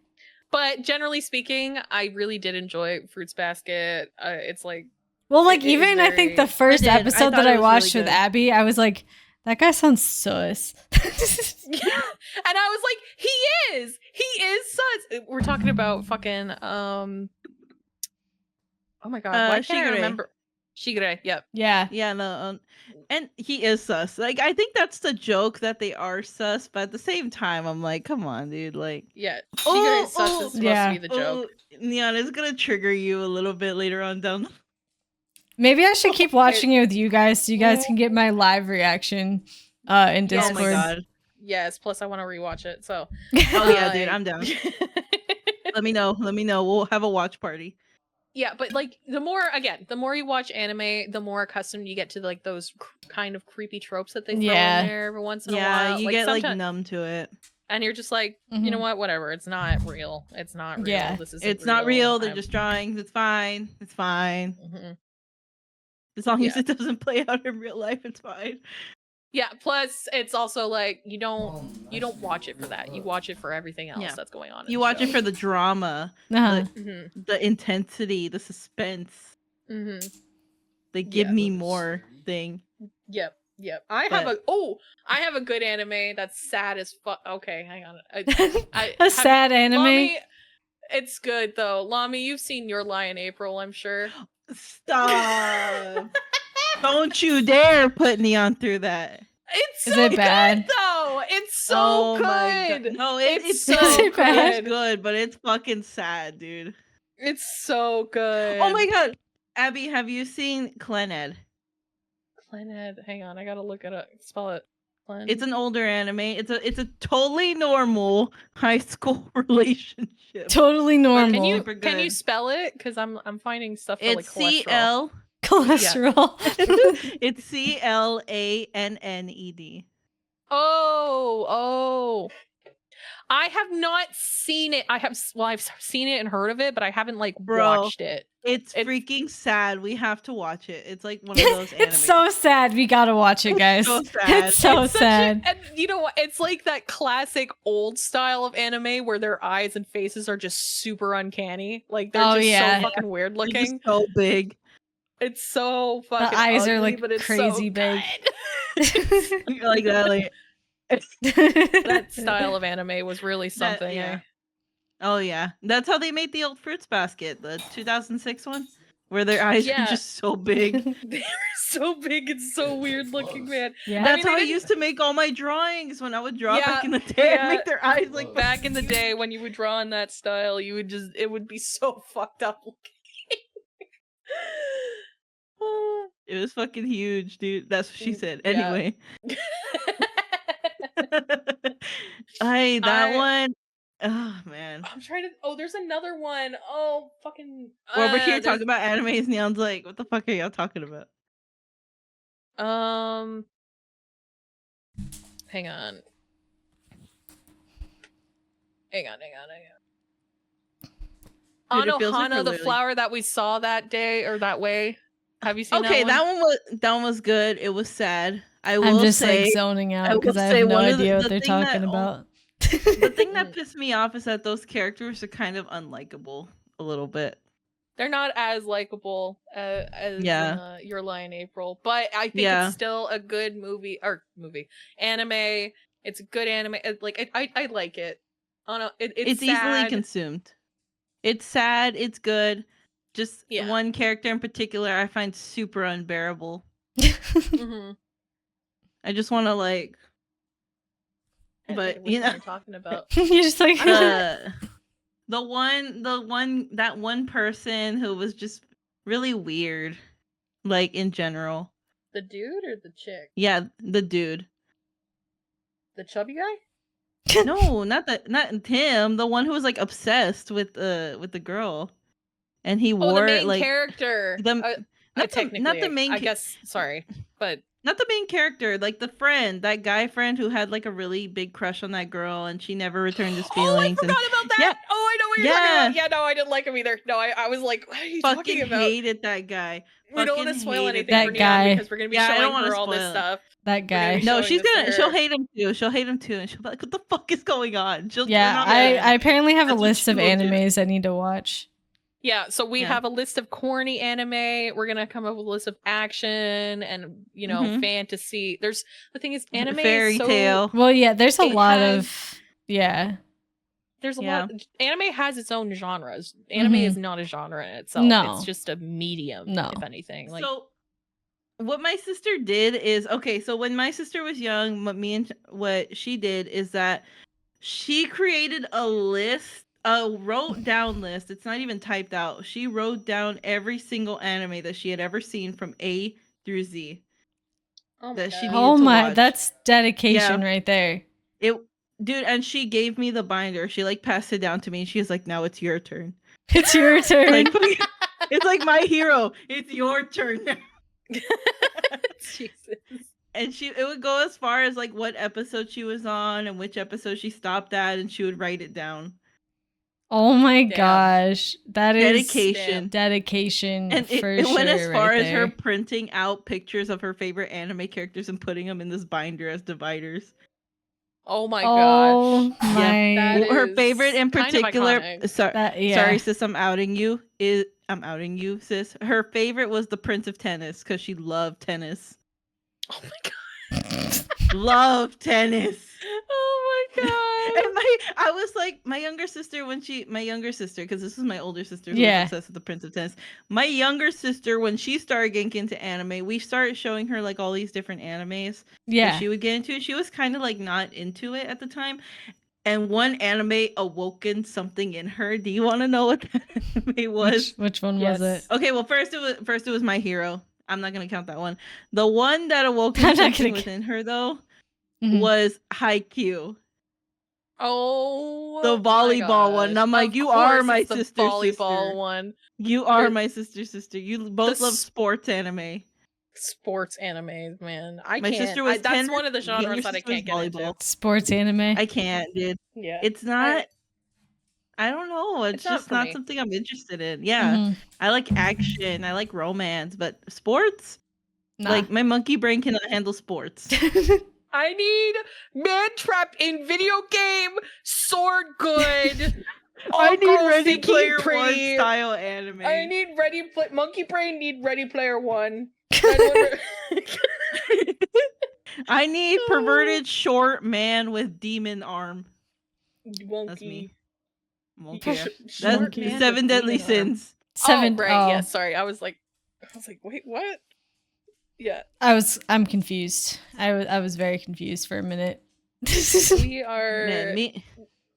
But generally speaking, I really did enjoy Fruits Basket. It's like Well, like It is even I think the very- first I did. I episode thought that it I was watched really with good. Abby, I was like, that guy sounds sus. and I was like, he is sus. We're talking about fucking oh my god, why can't I Shigure. remember Shigure? Yep. Yeah. Yeah, no, and he is sus. Like, I think that's the joke that they are sus, but at the same time, I'm like, come on, dude. Like, Yeah. Shigure is sus is supposed Yeah. to be the joke. Neon is gonna trigger you a little bit later on down. Maybe I should keep watching it with you guys so you guys can get my live reaction in Oh Discord. my god. Yes, plus I want to rewatch it. So Oh yeah, dude, I'm down. Let me know. We'll have a watch party. Yeah, but like the more you watch anime, the more accustomed you get to like those kind of creepy tropes that they throw Yeah. in there every once in a Yeah, while. you like, get like sometime- numb to it. and you're just like, you know Mhm. what, whatever. It's not real. It's not real. Yeah. This is It's not real. They're just drawings. It's fine. It's fine. hmm As long as Yeah. it doesn't play out in real life, it's fine. Yeah. Plus, it's also like you don't watch it for that. You watch it for everything else Yeah. that's going on. in You the watch it show. for the drama, Uh-huh. the intensity, the suspense. Mm-hmm. They give Yeah. me more thing. Yep. I have a good anime that's sad as fuck. Okay, hang on. A sad anime. Lami, it's good though. Lami, you've seen Your Lie in April, I'm sure. Stop. Don't you dare put Neon through that. It's Is so it bad? good though. It's so Oh good. my God. No, it's so Is it bad? It's good, but it's fucking sad, dude. It's so good. Oh my god. Abby, have you seen Clened? Clened. Hang on, I gotta look it up. Spell it. one? It's an older anime. It's a totally normal high school relationship. Totally normal. Super Can you good. spell it? Because I'm finding stuff for like It's cholesterol. CL. Cholesterol. It's CLANNED. Oh. I have not seen it. I've seen it and heard of it, but I haven't like Bro, watched it. It's freaking sad. We have to watch it. It's like one of those animes. It's so sad. We gotta watch it, guys. so sad. It's so It's such sad. and you know what? It's like that classic old style of anime where their eyes and faces are just super uncanny. Like they're just so fucking weird They're just looking. so big. It's so fucking The eyes ugly, are like but it's crazy so big. good. Like that. Like That style of anime was really something. yeah. Oh yeah, that's how they made the old Fruits Basket, the 2006 one, where their eyes are just so big. They're so big and so weird looking, man. Yeah. That's how I used to make all my drawings when I would draw back in the day. Yeah. I'd make their eyes like Back in the day when you would draw in that style, you would just it would be so fucked up looking. It was fucking huge, dude. That's what she said. Yeah. Anyway. That one. Oh man. I'm trying to. Oh, there's another one. Oh, fucking. We're over here there's- talking about animes. Neon's like, what the fuck are y'all talking about? Hang on. Dude, it feels like Anohana, we're the literally- flower that we saw that day or that way. Have you seen Okay, that one? that one was good. It was sad. I will I'm just say, like zoning I out will because I say have no one of the- idea what the they're thing that talking about. the thing that pissed me off is that those characters are kind of unlikable a little bit. They're not as likable as Your Lie in April, but I think Yeah. it's still a good anime. It's a good anime. I like it. It's easily sad. consumed. It's sad. It's good. Just Yeah. one character in particular I find super unbearable. Mhm. I just want to like, I but forget which you one know, you're talking about. You're just like that one person who was just really weird, like in general. The dude or the chick? Yeah, the dude. The chubby guy? No, not him. The one who was like obsessed with the girl, and he Oh, wore the main like character. not the main. I guess. Sorry, but not the main character. Like the friend, that guy friend who had like a really big crush on that girl, and she never returned his feelings. Oh, I forgot about that. Yeah. Oh, I know what you're talking about. Yeah, no, I didn't like him either. No, I was like, what are you talking fucking about? hated that guy. We don't want to Fucking spoil hated anything that for guy. Neon because we're gonna be Yeah, I don't showing wanna her all this spoil it. stuff. that guy. No, showing this to she'll her. hate him too. She'll hate him too, and she'll be like, "What the fuck is going on?" She'll Yeah, turn on I apparently have a That's what list she of will do. animes I need to watch. Yeah, so we Yeah. have a list of corny anime. We're gonna come up with a list of action and Mhm. fantasy. The thing is, anime fairy is so, tale. Well, yeah, there's a It lot has- of There's a Yeah. lot. Anime has its own genres. Anime Mhm. is not a genre in itself. No. It's just a medium. No. If anything, like So what my sister did is so when my sister was young, what she did is that she created a list, a wrote down list. It's not even typed out. She wrote down every single anime that she had ever seen from A through Z. oh my that she God. needed Oh to my, watch. that's dedication Yeah. right there. Dude, and she gave me the binder. She like passed it down to me. She was like, "Now it's your turn." It's your turn. Like, it's like My Hero. It's your turn now. Jesus. And it would go as far as like what episode she was on and which episode she stopped at, and she would write it down. Oh my Damn. gosh, that is Dedication. dedication And for it went as sure far right as her there. printing out pictures of her favorite anime characters and putting them in this binder as dividers. Oh my Oh gosh. my, That Her is favorite in kind of particular. iconic. Sorry, sis, I'm outing you. I'm outing you, sis. Her favorite was the Prince of Tennis because she loved tennis. Oh my God. Loved tennis. Oh my God. And I was like, my younger sister, because this is my older sister who Yeah. was obsessed with the Prince of Tennis. My younger sister, when she started getting into anime, we started showing her like all these different animes that yeah. she would get into. She was kind of like not into it at the time. And one anime awoken something in her. Do you want to know what that anime was? Which one Yes. was it? Okay, well, first it was My Hero. I'm not gonna count that one. The one that awoke I'm not something gonna within her though Mhm. was Haikyuu, Oh, the my volleyball one. And I'm gosh. like, Of you are course my it's the sister, volleyball sister. one. You are The- my sister. You both love s- sports anime. Sports anime, man. I My can't. sister was That's tennis, one of the younger genres that I sister was can't get into. volleyball. Sports anime. I can't, dude. Yeah. It's not. I don't know. It's not just for not me. something I'm interested in. Yeah, Mhm. I like action. I like romance, but sports, Nah. like my monkey brain cannot handle sports. I need Man Trap in video game. Sword good. I All need girls Ready thinking Player One pretty. style anime. I need Monkey Brain need Ready Player One. Red one- I need perverted short man with demon arm. Wonky. me. Monkey. Short That's man with Seven Deadly demon arm. Sins. Seven. Oh, right. Oh, Yeah. Sorry. I was like, wait, what? Yeah. I'm confused. I was very confused for a minute. We are. Man, me.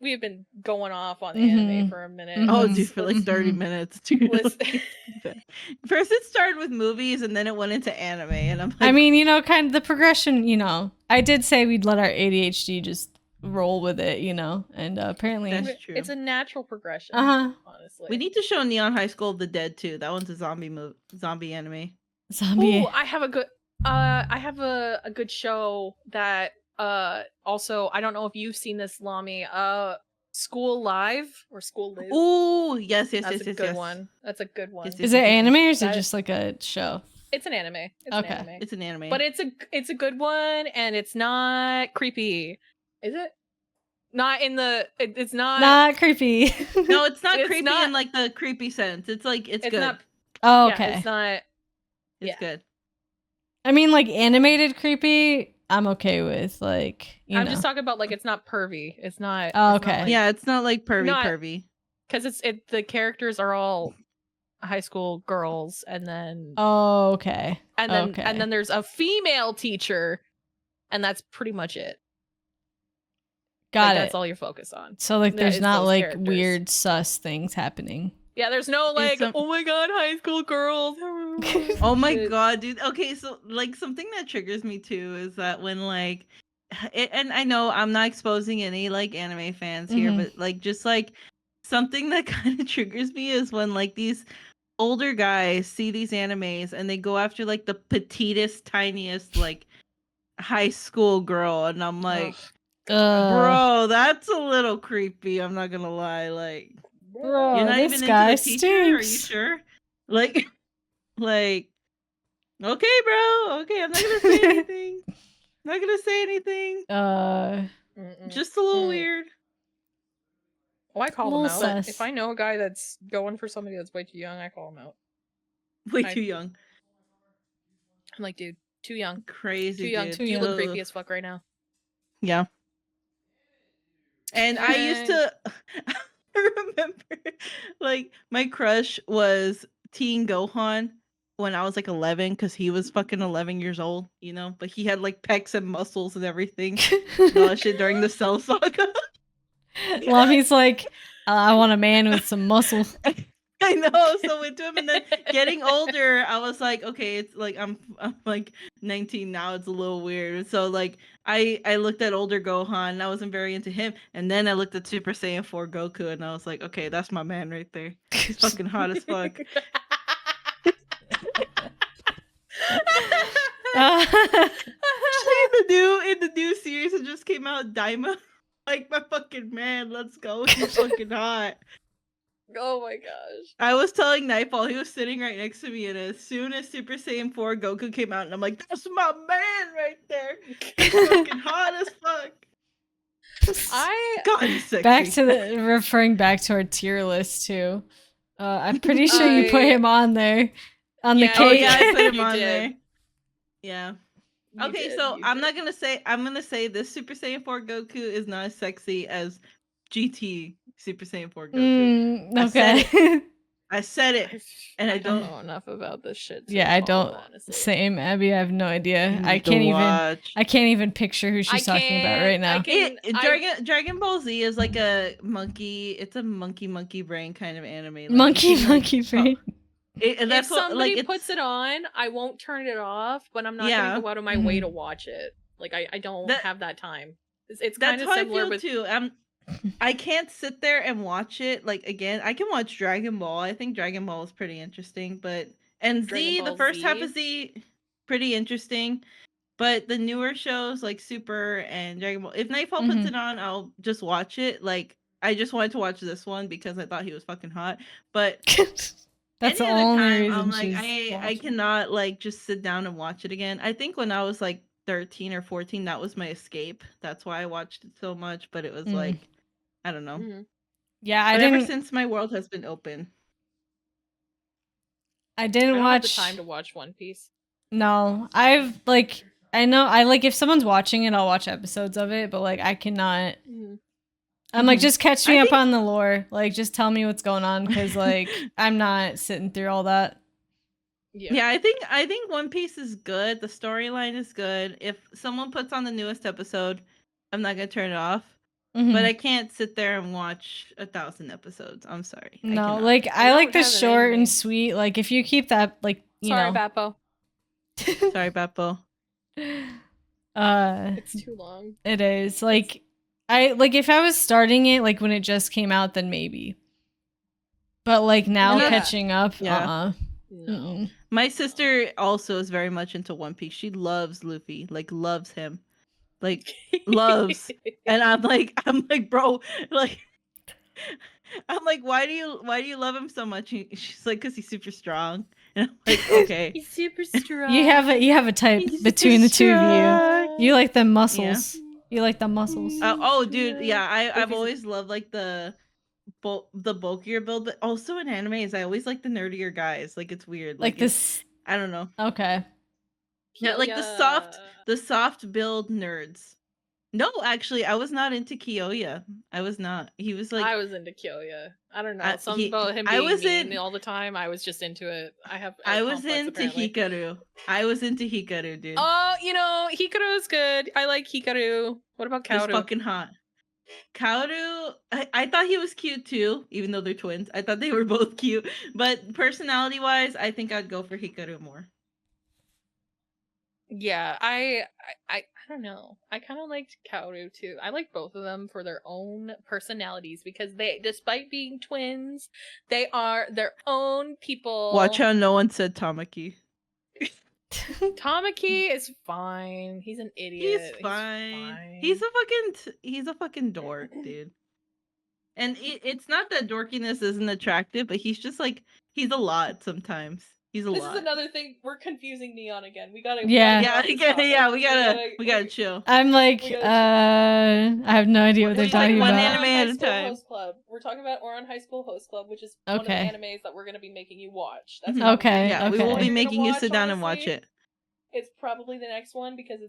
We have been going off on anime Mhm. for a minute. Mhm. Oh, dude, for like 30 Mhm. minutes. Dude. Listen- First, it started with movies, and then it went into anime, and I'm like, I mean, kind of the progression. I did say we'd let our ADHD just roll with it, and apparently, That's true. It's a natural progression. Honestly, we need to show Neon High School of the Dead too. That one's a zombie anime. zombie. Ooh, I have a good. I have a good show that. Also, I don't know if you've seen this, Lami. School Live or School Live. Ooh, yes. That's a good one. That's a good one. Yes, Is it anime or is it That- just like a show? It's an anime. It's Okay. an anime. It's an anime. But it's a good one, and it's not creepy. Is it? Not in the. It's not. Not creepy. no, it's not it's creepy not- in like the creepy sense. It's like it's good. not. Oh, Yeah, okay. it's not. It's yeah. good. I mean, like animated creepy, I'm okay with. Like, I'm just talking about like it's not pervy. It's not. Oh, it's not, okay. like- Yeah, it's not like Not- pervy. because the characters are all high school girls, and then Oh, okay. and then okay. and then there's a female teacher, and that's pretty much it. Got it. That's all you're focused on. So like, Yeah, there's it's not those like characters. weird sus things happening. Yeah, there's no like, some- oh my god, high school girls. Oh my Shit. god, dude. Okay, so like something that triggers me too is that when like and I know I'm not exposing any like anime fans here, Mhm. but like just like something that kind of triggers me is when like these older guys see these animes and they go after like the petitest, tiniest like high school girl, and I'm like, bro, that's a little creepy. I'm not gonna lie. Like, Bro, you're not this even guy into the teacher? Are you stinks. sure? Like, okay, bro. Okay, I'm not gonna say anything. Not gonna say anything. Mm-mm. Just a little Mm. weird. Oh, I call them Little out. sus. If I know a guy that's going for somebody that's way too young, I call him out. Way I- too young. I'm like, dude, too young. Crazy. Too young. Dude. Too You young. look creepy as fuck right now. Yeah. And I used to remember like my crush was Teen Gohan when I was like 11 because he was fucking 11 years old, but he had like pecs and muscles and everything. And all that shit during the Cell Saga. Lami's like, I want a man with some muscle. I know. So into him, and then getting older, I was like, okay, it's like I'm like 19 now. It's a little weird. So like I looked at older Gohan, and I wasn't very into him. And then I looked at Super Saiyan 4 Goku, and I was like, okay, that's my man right there. He's fucking hot as fuck. Actually, in the new series that just came out, Daima, like my fucking man. Let's go. He's fucking hot. Oh my gosh. I was telling Nightfall, he was sitting right next to me, and as soon as Super Saiyan 4 Goku came out, and I'm like, that's my man right there. He's fucking hot as fuck. God, he's sexy. Back to referring back to our tier list too. I'm pretty sure you put I- him on there. On the Yeah, Oh cake. yeah, I put him You on did. there. Yeah. You Okay, did, so you I'm did. gonna say this Super Saiyan 4 Goku is not as sexy as GT Super Saiyan 4 Goku. I said Okay. I said it. And I don't don't- know enough about this shit. to Yeah, I follow, don't. honestly. Same, Abby. I have no idea. You I need to can't even. watch. I can't even picture who she's talking about right now. Dragon Ball Z is like a monkey. It's a monkey brain kind of anime. Like, Monkey, you can, like, monkey brain. and that's If what, somebody like, puts it on, I won't turn it off, but I'm not Yeah. gonna go out of my way to watch it. Like I don't That- have that time. It's That's kind of how I similar feel with too. I can't sit there and watch it. Like again, I can watch Dragon Ball. I think Dragon Ball is pretty interesting, and Dragon Z, the Ball first half Z. of Z, pretty interesting. But the newer shows like Super and Dragon Ball, if Nightfall puts it on, I'll just watch it. Like I just wanted to watch this one because I thought he was fucking hot. But That's the any other only time, reason I'm like, she's I watching. cannot like just sit down and watch it again. I think when I was like 13 or 14, that was my escape. That's why I watched it so much. But it was like, I don't know. Mhm. Yeah, But ever since my world has been open. I I didn't don't watch. have the time to watch One Piece. No, I've like I know I like if someone's watching it, I'll watch episodes of it, but like I cannot. I'm like, just catch me up on the lore. Like, just tell me what's going on, because like I'm not sitting through all that. Yeah, I think One Piece is good. The storyline is good. If someone puts on the newest episode, I'm not gonna turn it off. But I can't sit there and watch 1,000 episodes. I'm sorry. No, like I like the short and sweet. Like if you keep that, like you Sorry, know. Bappo. Sorry, Bappo. It's too long. It is like I like if I was starting it like when it just came out, then maybe. But like now catching up, No. My sister also is very much into One Piece. She loves Luffy, like loves him, like loves. And I'm like, bro, like, I'm like, why do you love him so much? She's like, because he's super strong. And I'm like, okay, he's super strong. You have a type between the two of you. You like the muscles. Yeah. You like the muscles. Oh, dude, yeah. I've always loved like the bulkier build, but also in animes, I always like the nerdier guys. Like it's weird. Like this. I don't know. Okay. Yeah, like the soft build nerds. No, actually, I was not into Kyoya. I was not. He was like I was into Kyoya. I don't know. Something about him I being was mean all the time. I was just into it. I was into Hikaru. I was into Hikaru, dude. Oh, you know, Hikaru's good. I like Hikaru. What about Kaoru? He's fucking hot. Kaoru, I thought he was cute too, even though they're twins. I thought they were both cute. But personality-wise, I think I'd go for Hikaru more. Yeah, I don't know. I kind of liked Kaoru too. I like both of them for their own personalities because they, despite being twins, they are their own people. Watch how no one said Tamaki. Tamaki is fine. He's an idiot. He's fine. He's a fucking dork, dude. And it's not that dorkiness isn't attractive, but he's just like he's a lot sometimes. He's a lot. This is another thing. We're confusing Neon again. We gotta. We gotta chill. I'm like, I have no idea what they're talking one about. anime at a time. Host Club. We're talking about Oran High School Host Club, which is one of the animes that we're gonna be making you watch. That's okay. Yeah, we will be making you sit down and watch it. It's probably the next one because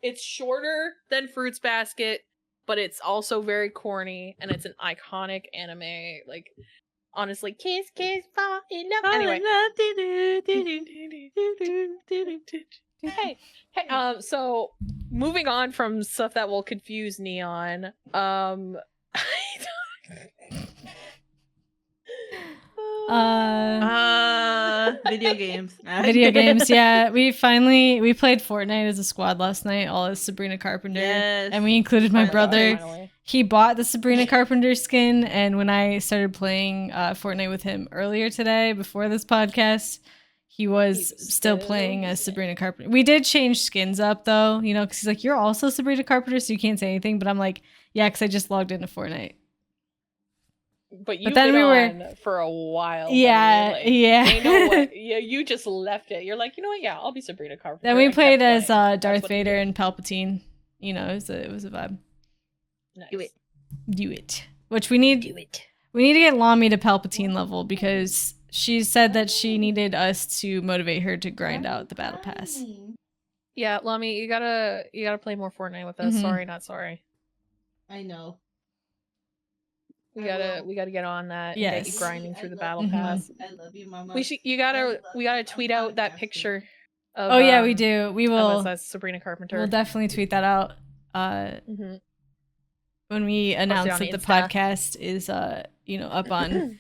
it's shorter than Fruits Basket, but it's also very corny and it's an iconic anime. Like. Honestly, kiss, fall in love. Anyway, hey, so moving on from stuff that will confuse Neon, video games. Video games, yeah. We played Fortnite as a squad last night, all as Sabrina Carpenter. Yes. And we included my brother. Finally. He bought the Sabrina Carpenter skin, and when I started playing Fortnite with him earlier today, before this podcast, he was still playing as Sabrina Carpenter. We did change skins up, though, you know, because he's like, you're also Sabrina Carpenter, so you can't say anything. But I'm like, yeah, because I just logged into Fortnite. But then we were for a while. Yeah, like, yeah. They know what, yeah, you just left it. You're like, you know what? Yeah, I'll be Sabrina Carpenter. Then we played as Darth Vader and Palpatine. You know, it was a vibe. Nice. Do it. Which we need. Do it. We need to get Lami to Palpatine level because she said that she needed us to motivate her to grind out the battle pass. Yeah, Lami, you gotta play more Fortnite with us. Sorry, not sorry. I know. We gotta get on that. Yes. And get you grinding through the battle pass. I love you, Mama. We gotta tweet out that picture. Of, oh yeah, we do. We will. Of us as Sabrina Carpenter. We'll definitely tweet that out. When we announce that the podcast is you know, up on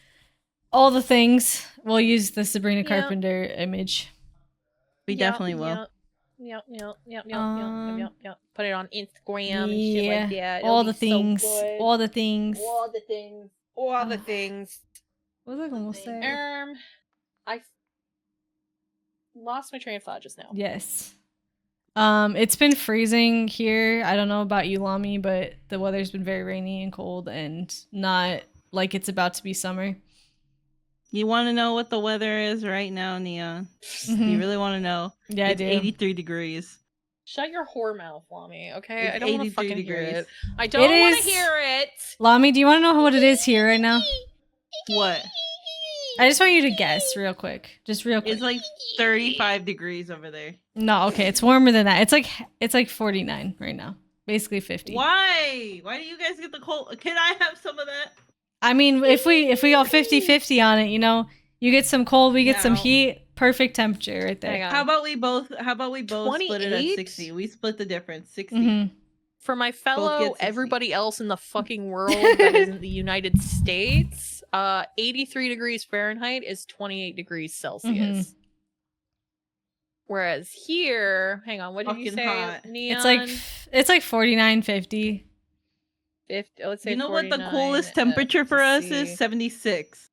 all the things, we'll use the Sabrina Carpenter image. We definitely will. Put it on Instagram and shit like that. all It'll the be so things, good. all the things. All the things. All the Ugh. things. What was I gonna say? I lost my train of thought just now. Yes. It's been freezing here. I don't know about you, Lami, but the weather's been very rainy and cold and not like it's about to be summer. You want to know what the weather is right now, Neon? You really want to know? Yeah, It's I do. 83 degrees. Shut your whore mouth, Lami. Okay, It's I don't want to 83 fucking hear degrees. it. I don't want is- to hear it. Lami, do you want to know what it is here right now? What? I just want you to guess real quick. Just real quick. It's like 35 degrees over there. No, okay, it's warmer than that. It's like 49 right now. Basically 50. Why? Why do you guys get the cold? Can I have some of that? I mean, if we go 50-50 on it, you know, you get some cold, we get some No. heat, perfect temperature right Hang there. on. How about we both split it at 28? 60? We split the difference. 60. Mhm. For my get fellow 60. everybody else in the fucking world that isn't the United States, 83 degrees Fahrenheit is 28 degrees Celsius. Whereas here, hang on, what did you Fucking say? hot. Neon? It's like 49, 50. 50, let's say You know what the 49, coolest temperature for us let's is? see. 76.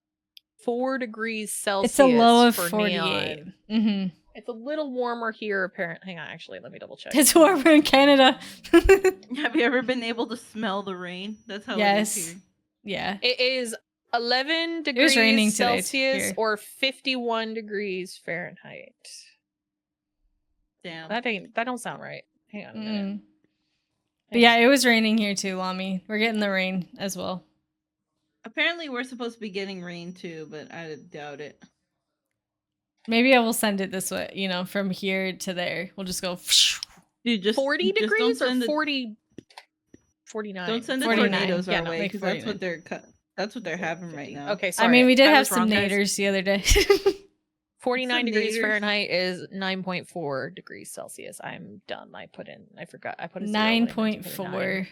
4 degrees Celsius. It's a low of for 48. Neon. It's a little warmer here, apparently. Hang on, actually, let me double check. It's warmer in Canada. Have you ever been able to smell the rain? That's how it Yes. is here. Yeah. It is 11 degrees raining today, Celsius here. or 51 degrees Fahrenheit. Damn. That don't sound right. Hang on a minute. Mm. But yeah, it was raining here too, Lami. We're getting the rain as well. Apparently, we're supposed to be getting rain too, but I doubt it. Maybe I will send it this way, you know, from here to there. We'll just go. Dude, just 40 just degrees don't or send 40 49. Don't send the 49. tornadoes Yeah, our no, way like because that's 49. that's what they're having right now. Okay, sorry. I mean, we did have was some wrong, guys. naders the other day. 49 Some degrees naders. Fahrenheit is 9.4 degrees Celsius. I'm done. I put a zero when I meant to put a 9.4.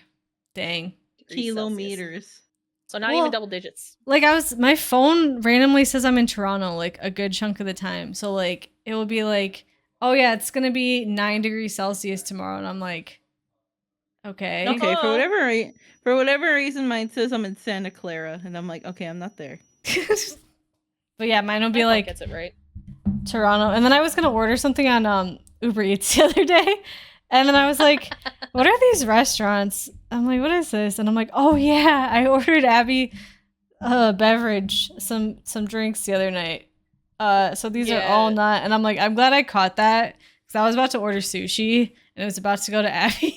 Dang. degrees Celsius. Kilometers. So not Well, even double digits. Like my phone randomly says I'm in Toronto like a good chunk of the time. So like it will be like, oh yeah, it's gonna be 9 degrees Celsius tomorrow, and I'm like, okay. Okay, for whatever reason, mine says I'm in Santa Clara, and I'm like, okay, I'm not there. But yeah, mine will My be phone like gets it right. Toronto, and then I was gonna order something on Uber Eats the other day, and then I was like, what are these restaurants? I'm like, what is this? And I'm like, oh yeah, I ordered Abby a beverage, some drinks the other night. So these are all Yeah. not, and I'm like, I'm glad I caught that because I was about to order sushi and it was about to go to Abby.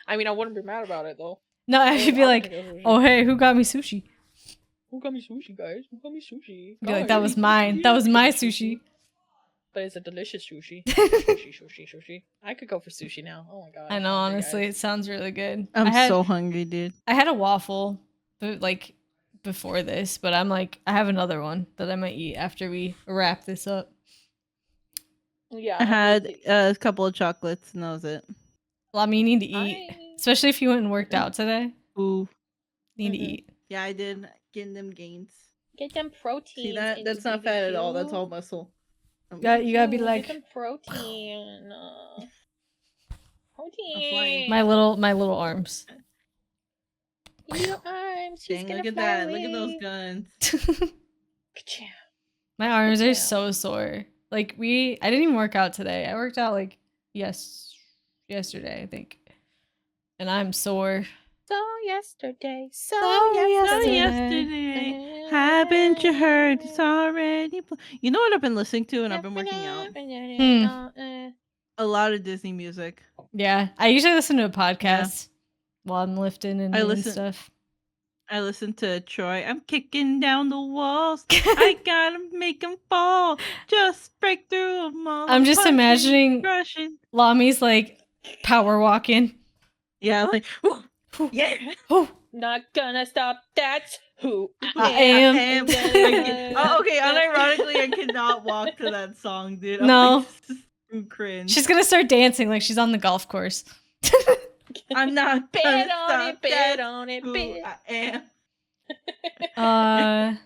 I mean, I wouldn't be mad about it though. No, Abby'd be I'll like, take a sushi. oh hey, who got me sushi? Who got me sushi, guys? Who got me sushi? I'd be like, that was mine. That was my sushi. But it's a delicious sushi. Sushi. I could go for sushi now. Oh my god. I know, I'm hungry, honestly, guys. it sounds really good. I'm I had, so hungry, dude. I had a waffle, but like before this, but I'm like, I have another one that I might eat after we wrap this up. Yeah. I had a couple of chocolates, and that was it. Well, I mean, you need to eat, especially if you went and worked out today. Ooh. You need to Mhm. eat. Yeah, I did. Getting them gains. Get them protein. See that? That's not fat at all. That's all muscle. You gotta be Get like them protein. Protein. flying. my little arms. Your arms. She's Dang, gonna look at fly that. Look at those away. guns. Ka-chow. My arms are Yeah. so sore. Like I didn't even work out today. I worked out like yesterday, I think, and I'm sore. So yesterday. Yesterday, haven't you heard? It's already. You know what I've been listening to, and I've been working out. A lot of Disney music. Yeah, I usually listen to a podcast while I'm lifting and I doing listen- stuff. I listen to Troy. I'm kicking down the walls. I gotta make them fall. Just break through them all. I'm just Punching, imagining crushing. Lami's like power walking. Yeah, like yeah. Oh, Not gonna stop. That's who I am. Oh, okay. Unironically, I cannot walk to that song, dude. I'm No. like, this is too cringe. She's gonna start dancing like she's on the golf course. I'm not Bet gonna on stop. it, bet That's on it, who bet. I am.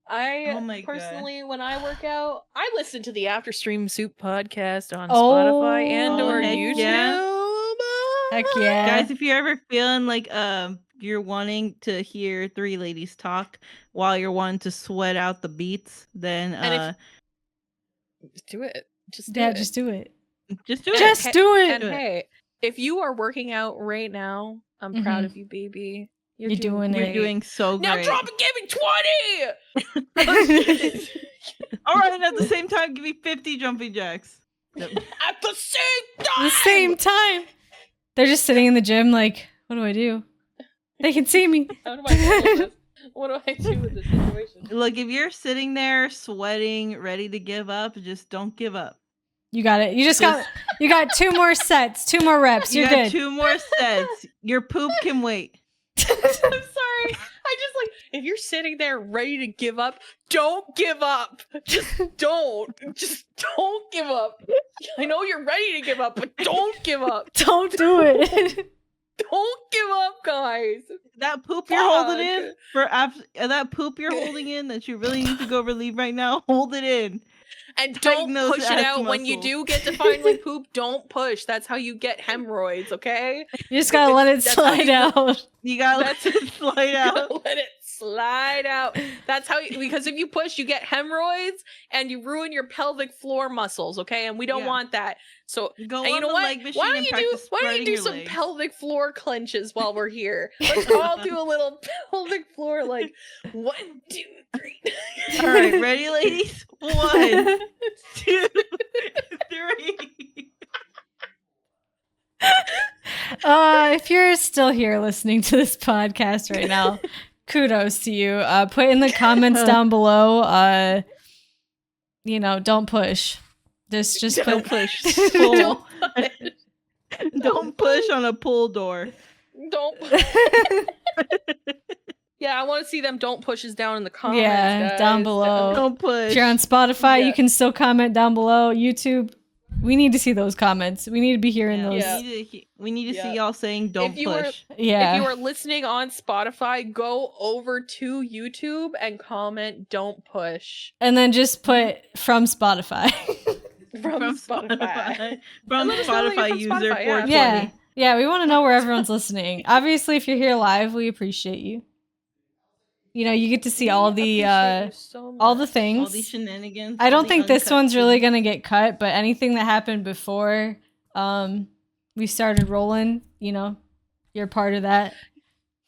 Oh my God. personally, when I work out, I listen to the After Stream Soup podcast on Oh. Spotify and or heck YouTube. yeah. Heck yeah. Guys, if you're ever feeling like you're wanting to hear three ladies talk while you're wanting to sweat out the beats, then And Just do it. Just do Yeah, it. just do it. just do it. Just do And it. hey, if you are working out right now, I'm proud of you, baby. You're doing You're it. doing so Now great. drop and give me 20 All right, and at the same time, give me 50 jumping jacks. at the same time. The same time. They're just sitting in the gym like, what do I do? They can see me. How do I handle this? What do I do with this situation? Look, if you're sitting there sweating, ready to give up, just don't give up. You got it. You got 2 more sets, 2 more reps. You You're got good. 2 more sets. Your poop can wait. I'm sorry. I just like if you're sitting there ready to give up, don't give up. Just don't give up. I know you're ready to give up, but don't give up. Don't do it. Don't give up, guys. That poop you're holding Fuck. in that poop you're holding in that you really need to go relieve right now, hold it in. And Tighten don't those push it ass out when you muscles. do get to finally poop. Don't push. That's how you get hemorrhoids, okay? You just gotta let it That's how slide you- out. You gotta let it slide out. Let it slide out. That's how because if you push, you get hemorrhoids and you ruin your pelvic floor muscles, okay? And we don't Yeah. want that. So Go and on you know the what? leg machine Why and don't you practice do spreading your some legs. pelvic floor clenches while we're here? Let's all do a little pelvic floor like 1, 2, 3. All right, ready, ladies? 1, 2, 3. If you're still here listening to this podcast right now, kudos to you. Put in the comments down below. Don't push. Just Don't put push. Don't Pull. push. Don't push on a pull door. Don't push. Yeah, I want to see them don't pushes down in the comments. Yeah, guys. down below. Don't push. If you're on Spotify, Yeah. you can still comment down below. YouTube, we need to see those comments. We need to be hearing Yeah, those. Yeah. We need to Yeah. see y'all saying don't If you were- push. Yeah. If you are listening on Spotify, go over to YouTube and comment "Don't push" And then just put from Spotify. from Spotify. From Let us know that you're Spotify from user Spotify, yeah. 420. Yeah. Yeah, we want to know where everyone's listening. Obviously, if you're here live, we appreciate you. You get to see all the Appreciate you so all the much. things. All these shenanigans. I all don't the think this uncut one's really scenes. gonna get cut, but anything that happened before we started rolling, you're part of that.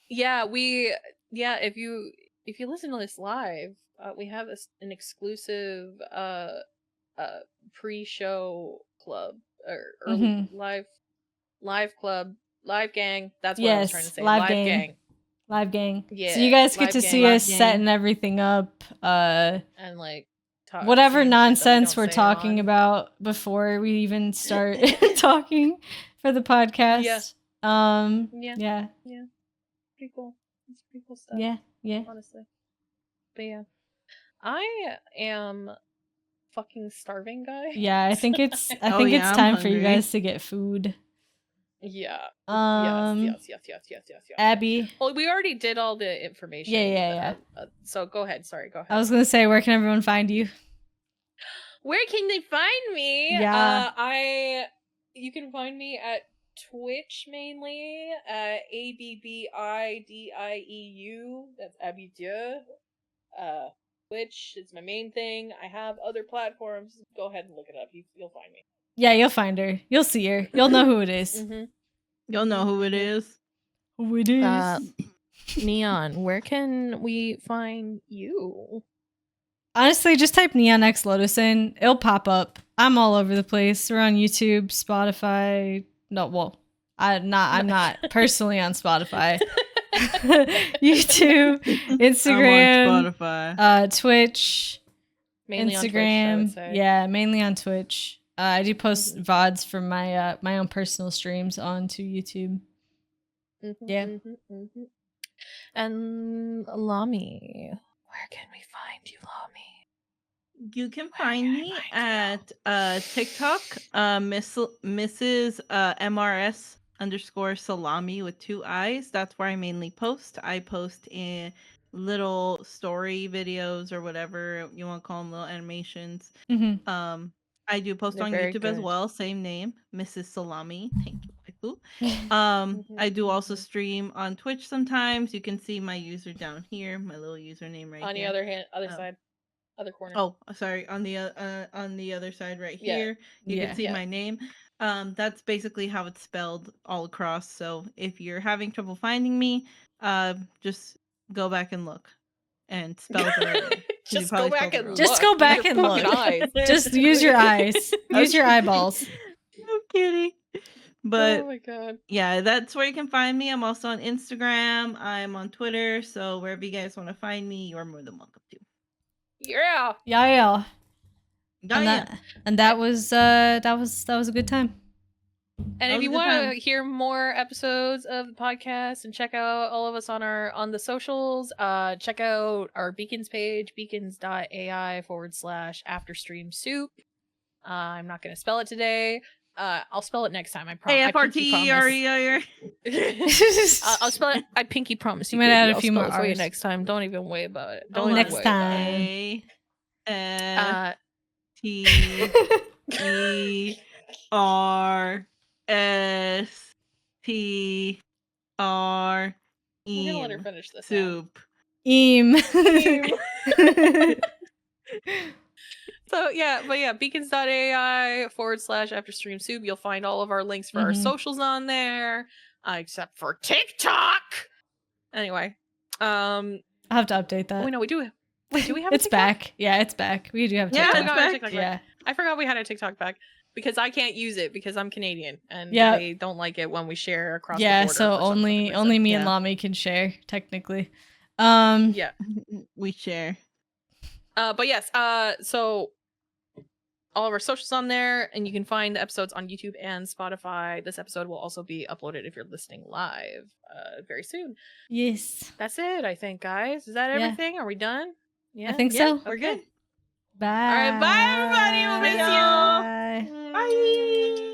Yeah, if you listen to this live, we have an exclusive pre-show club or early live club, live gang. That's what I was trying to Yes, say. live Live gang. gang. Live gang. Yeah, So you guys get live to gang. see Live us gang. setting everything up. And like Whatever saying shit that we nonsense don't we're say talking on. about before we even start talking for the podcast. Yeah. Yeah. Pretty cool. It's pretty cool stuff. Yeah. Honestly. But yeah. I am fucking starving, guys. Yeah, I think it's Oh, it's yeah, I'm time for you hungry. guys to get food. Yeah. Yes. Yes. Abby, Well, we already did all the information. Yeah. So go ahead. Sorry, go ahead. I was gonna say, where can everyone find you? Where can they find me? Yeah. You can find me at Twitch mainly, ABBIDIEU. That's Abidieu. Twitch is my main thing. I have other platforms. Go ahead and look it up. You'll find me. Yeah, you'll find her. You'll see her. You'll know who it is. Mm-hmm. You'll know who it is. Who it is. Neon, where can we find you? Honestly, just type Neon X Lotus in. It'll pop up. I'm all over the place. We're on YouTube, Spotify. No, well, I'm not personally on Spotify. YouTube, Instagram, I'm on Spotify. Twitch, Mainly on Twitch, I Instagram. would say. Yeah, mainly on Twitch. I do post VODs from my my own personal streams onto YouTube. Yeah. And Lami, where can we find you, Lami? You can find me at TikTok, Mrs. MRS _ salami with 2 I's. That's where I mainly post. I post in little story videos or whatever you want to call them, little animations. Mm-hmm. I do post They're on very YouTube as good. well, same name, Mrs. Salami. Thank you, waifu. Mm-hmm, I do also stream on Twitch sometimes. You can see my user down here, my little username right On the here. other Um, side, other corner. Oh, sorry, on the other side right Yeah. here, you Yeah. can see Yeah. my name. That's basically how it's spelled all across. So if you're having trouble finding me, just go back and look, and spell the right way. 'cause you Just probably go back spelled it and wrong. Just look. go Use back your and fucking look. eyes. Just use your eyes. Use your eyeballs. I'm kidding. But Oh my god. yeah, that's where you can find me. I'm also on Instagram. I'm on Twitter. So wherever you guys want to find me, you're more than welcome to. Yeah. Yeah. Yeah, And that was a good time. And That if was you a good want time. to hear more episodes of the podcast and check out all of us on the socials, check out our Beacons page, beacons.ai/afterstreamsoup. I'm not going to spell it today. I'll spell it next time. I promise. AFRTERER. I'll spell it. I pinky promise you. You might baby. add a I'll few spell more it for you Rs. next time. Don't even worry about it. Don't Hold even Next worry time. A F about it. T E R S T R We're gonna let her E finish this. soup. Eam. So yeah, but yeah, beacons.ai/afterstreamsoup. You'll find all of our links for our Mhm. socials on there, except for TikTok. Anyway, I'll have to update that. oh no, we do. Wait, do we have? A It's TikTok? back. Yeah, it's back. We do have Yeah, TikTok. it's we got our back. TikTok back. Yeah. I forgot we had a TikTok back because I can't use it because I'm Canadian and Yeah. they don't like it when we share across Yeah, the border. so for some only fucking reason. me and Yeah. Lami can share technically. Yeah. We share. But yes, so all of our socials on there, and you can find the episodes on YouTube and Spotify. This episode will also be uploaded if you're listening live very soon. Yes. That's it, I think, guys. Is that Yeah. everything? Are we done? Yeah, I think Yeah, so. we're Okay. good. Bye. All right, bye everybody. We'll miss you. Bye. Bye.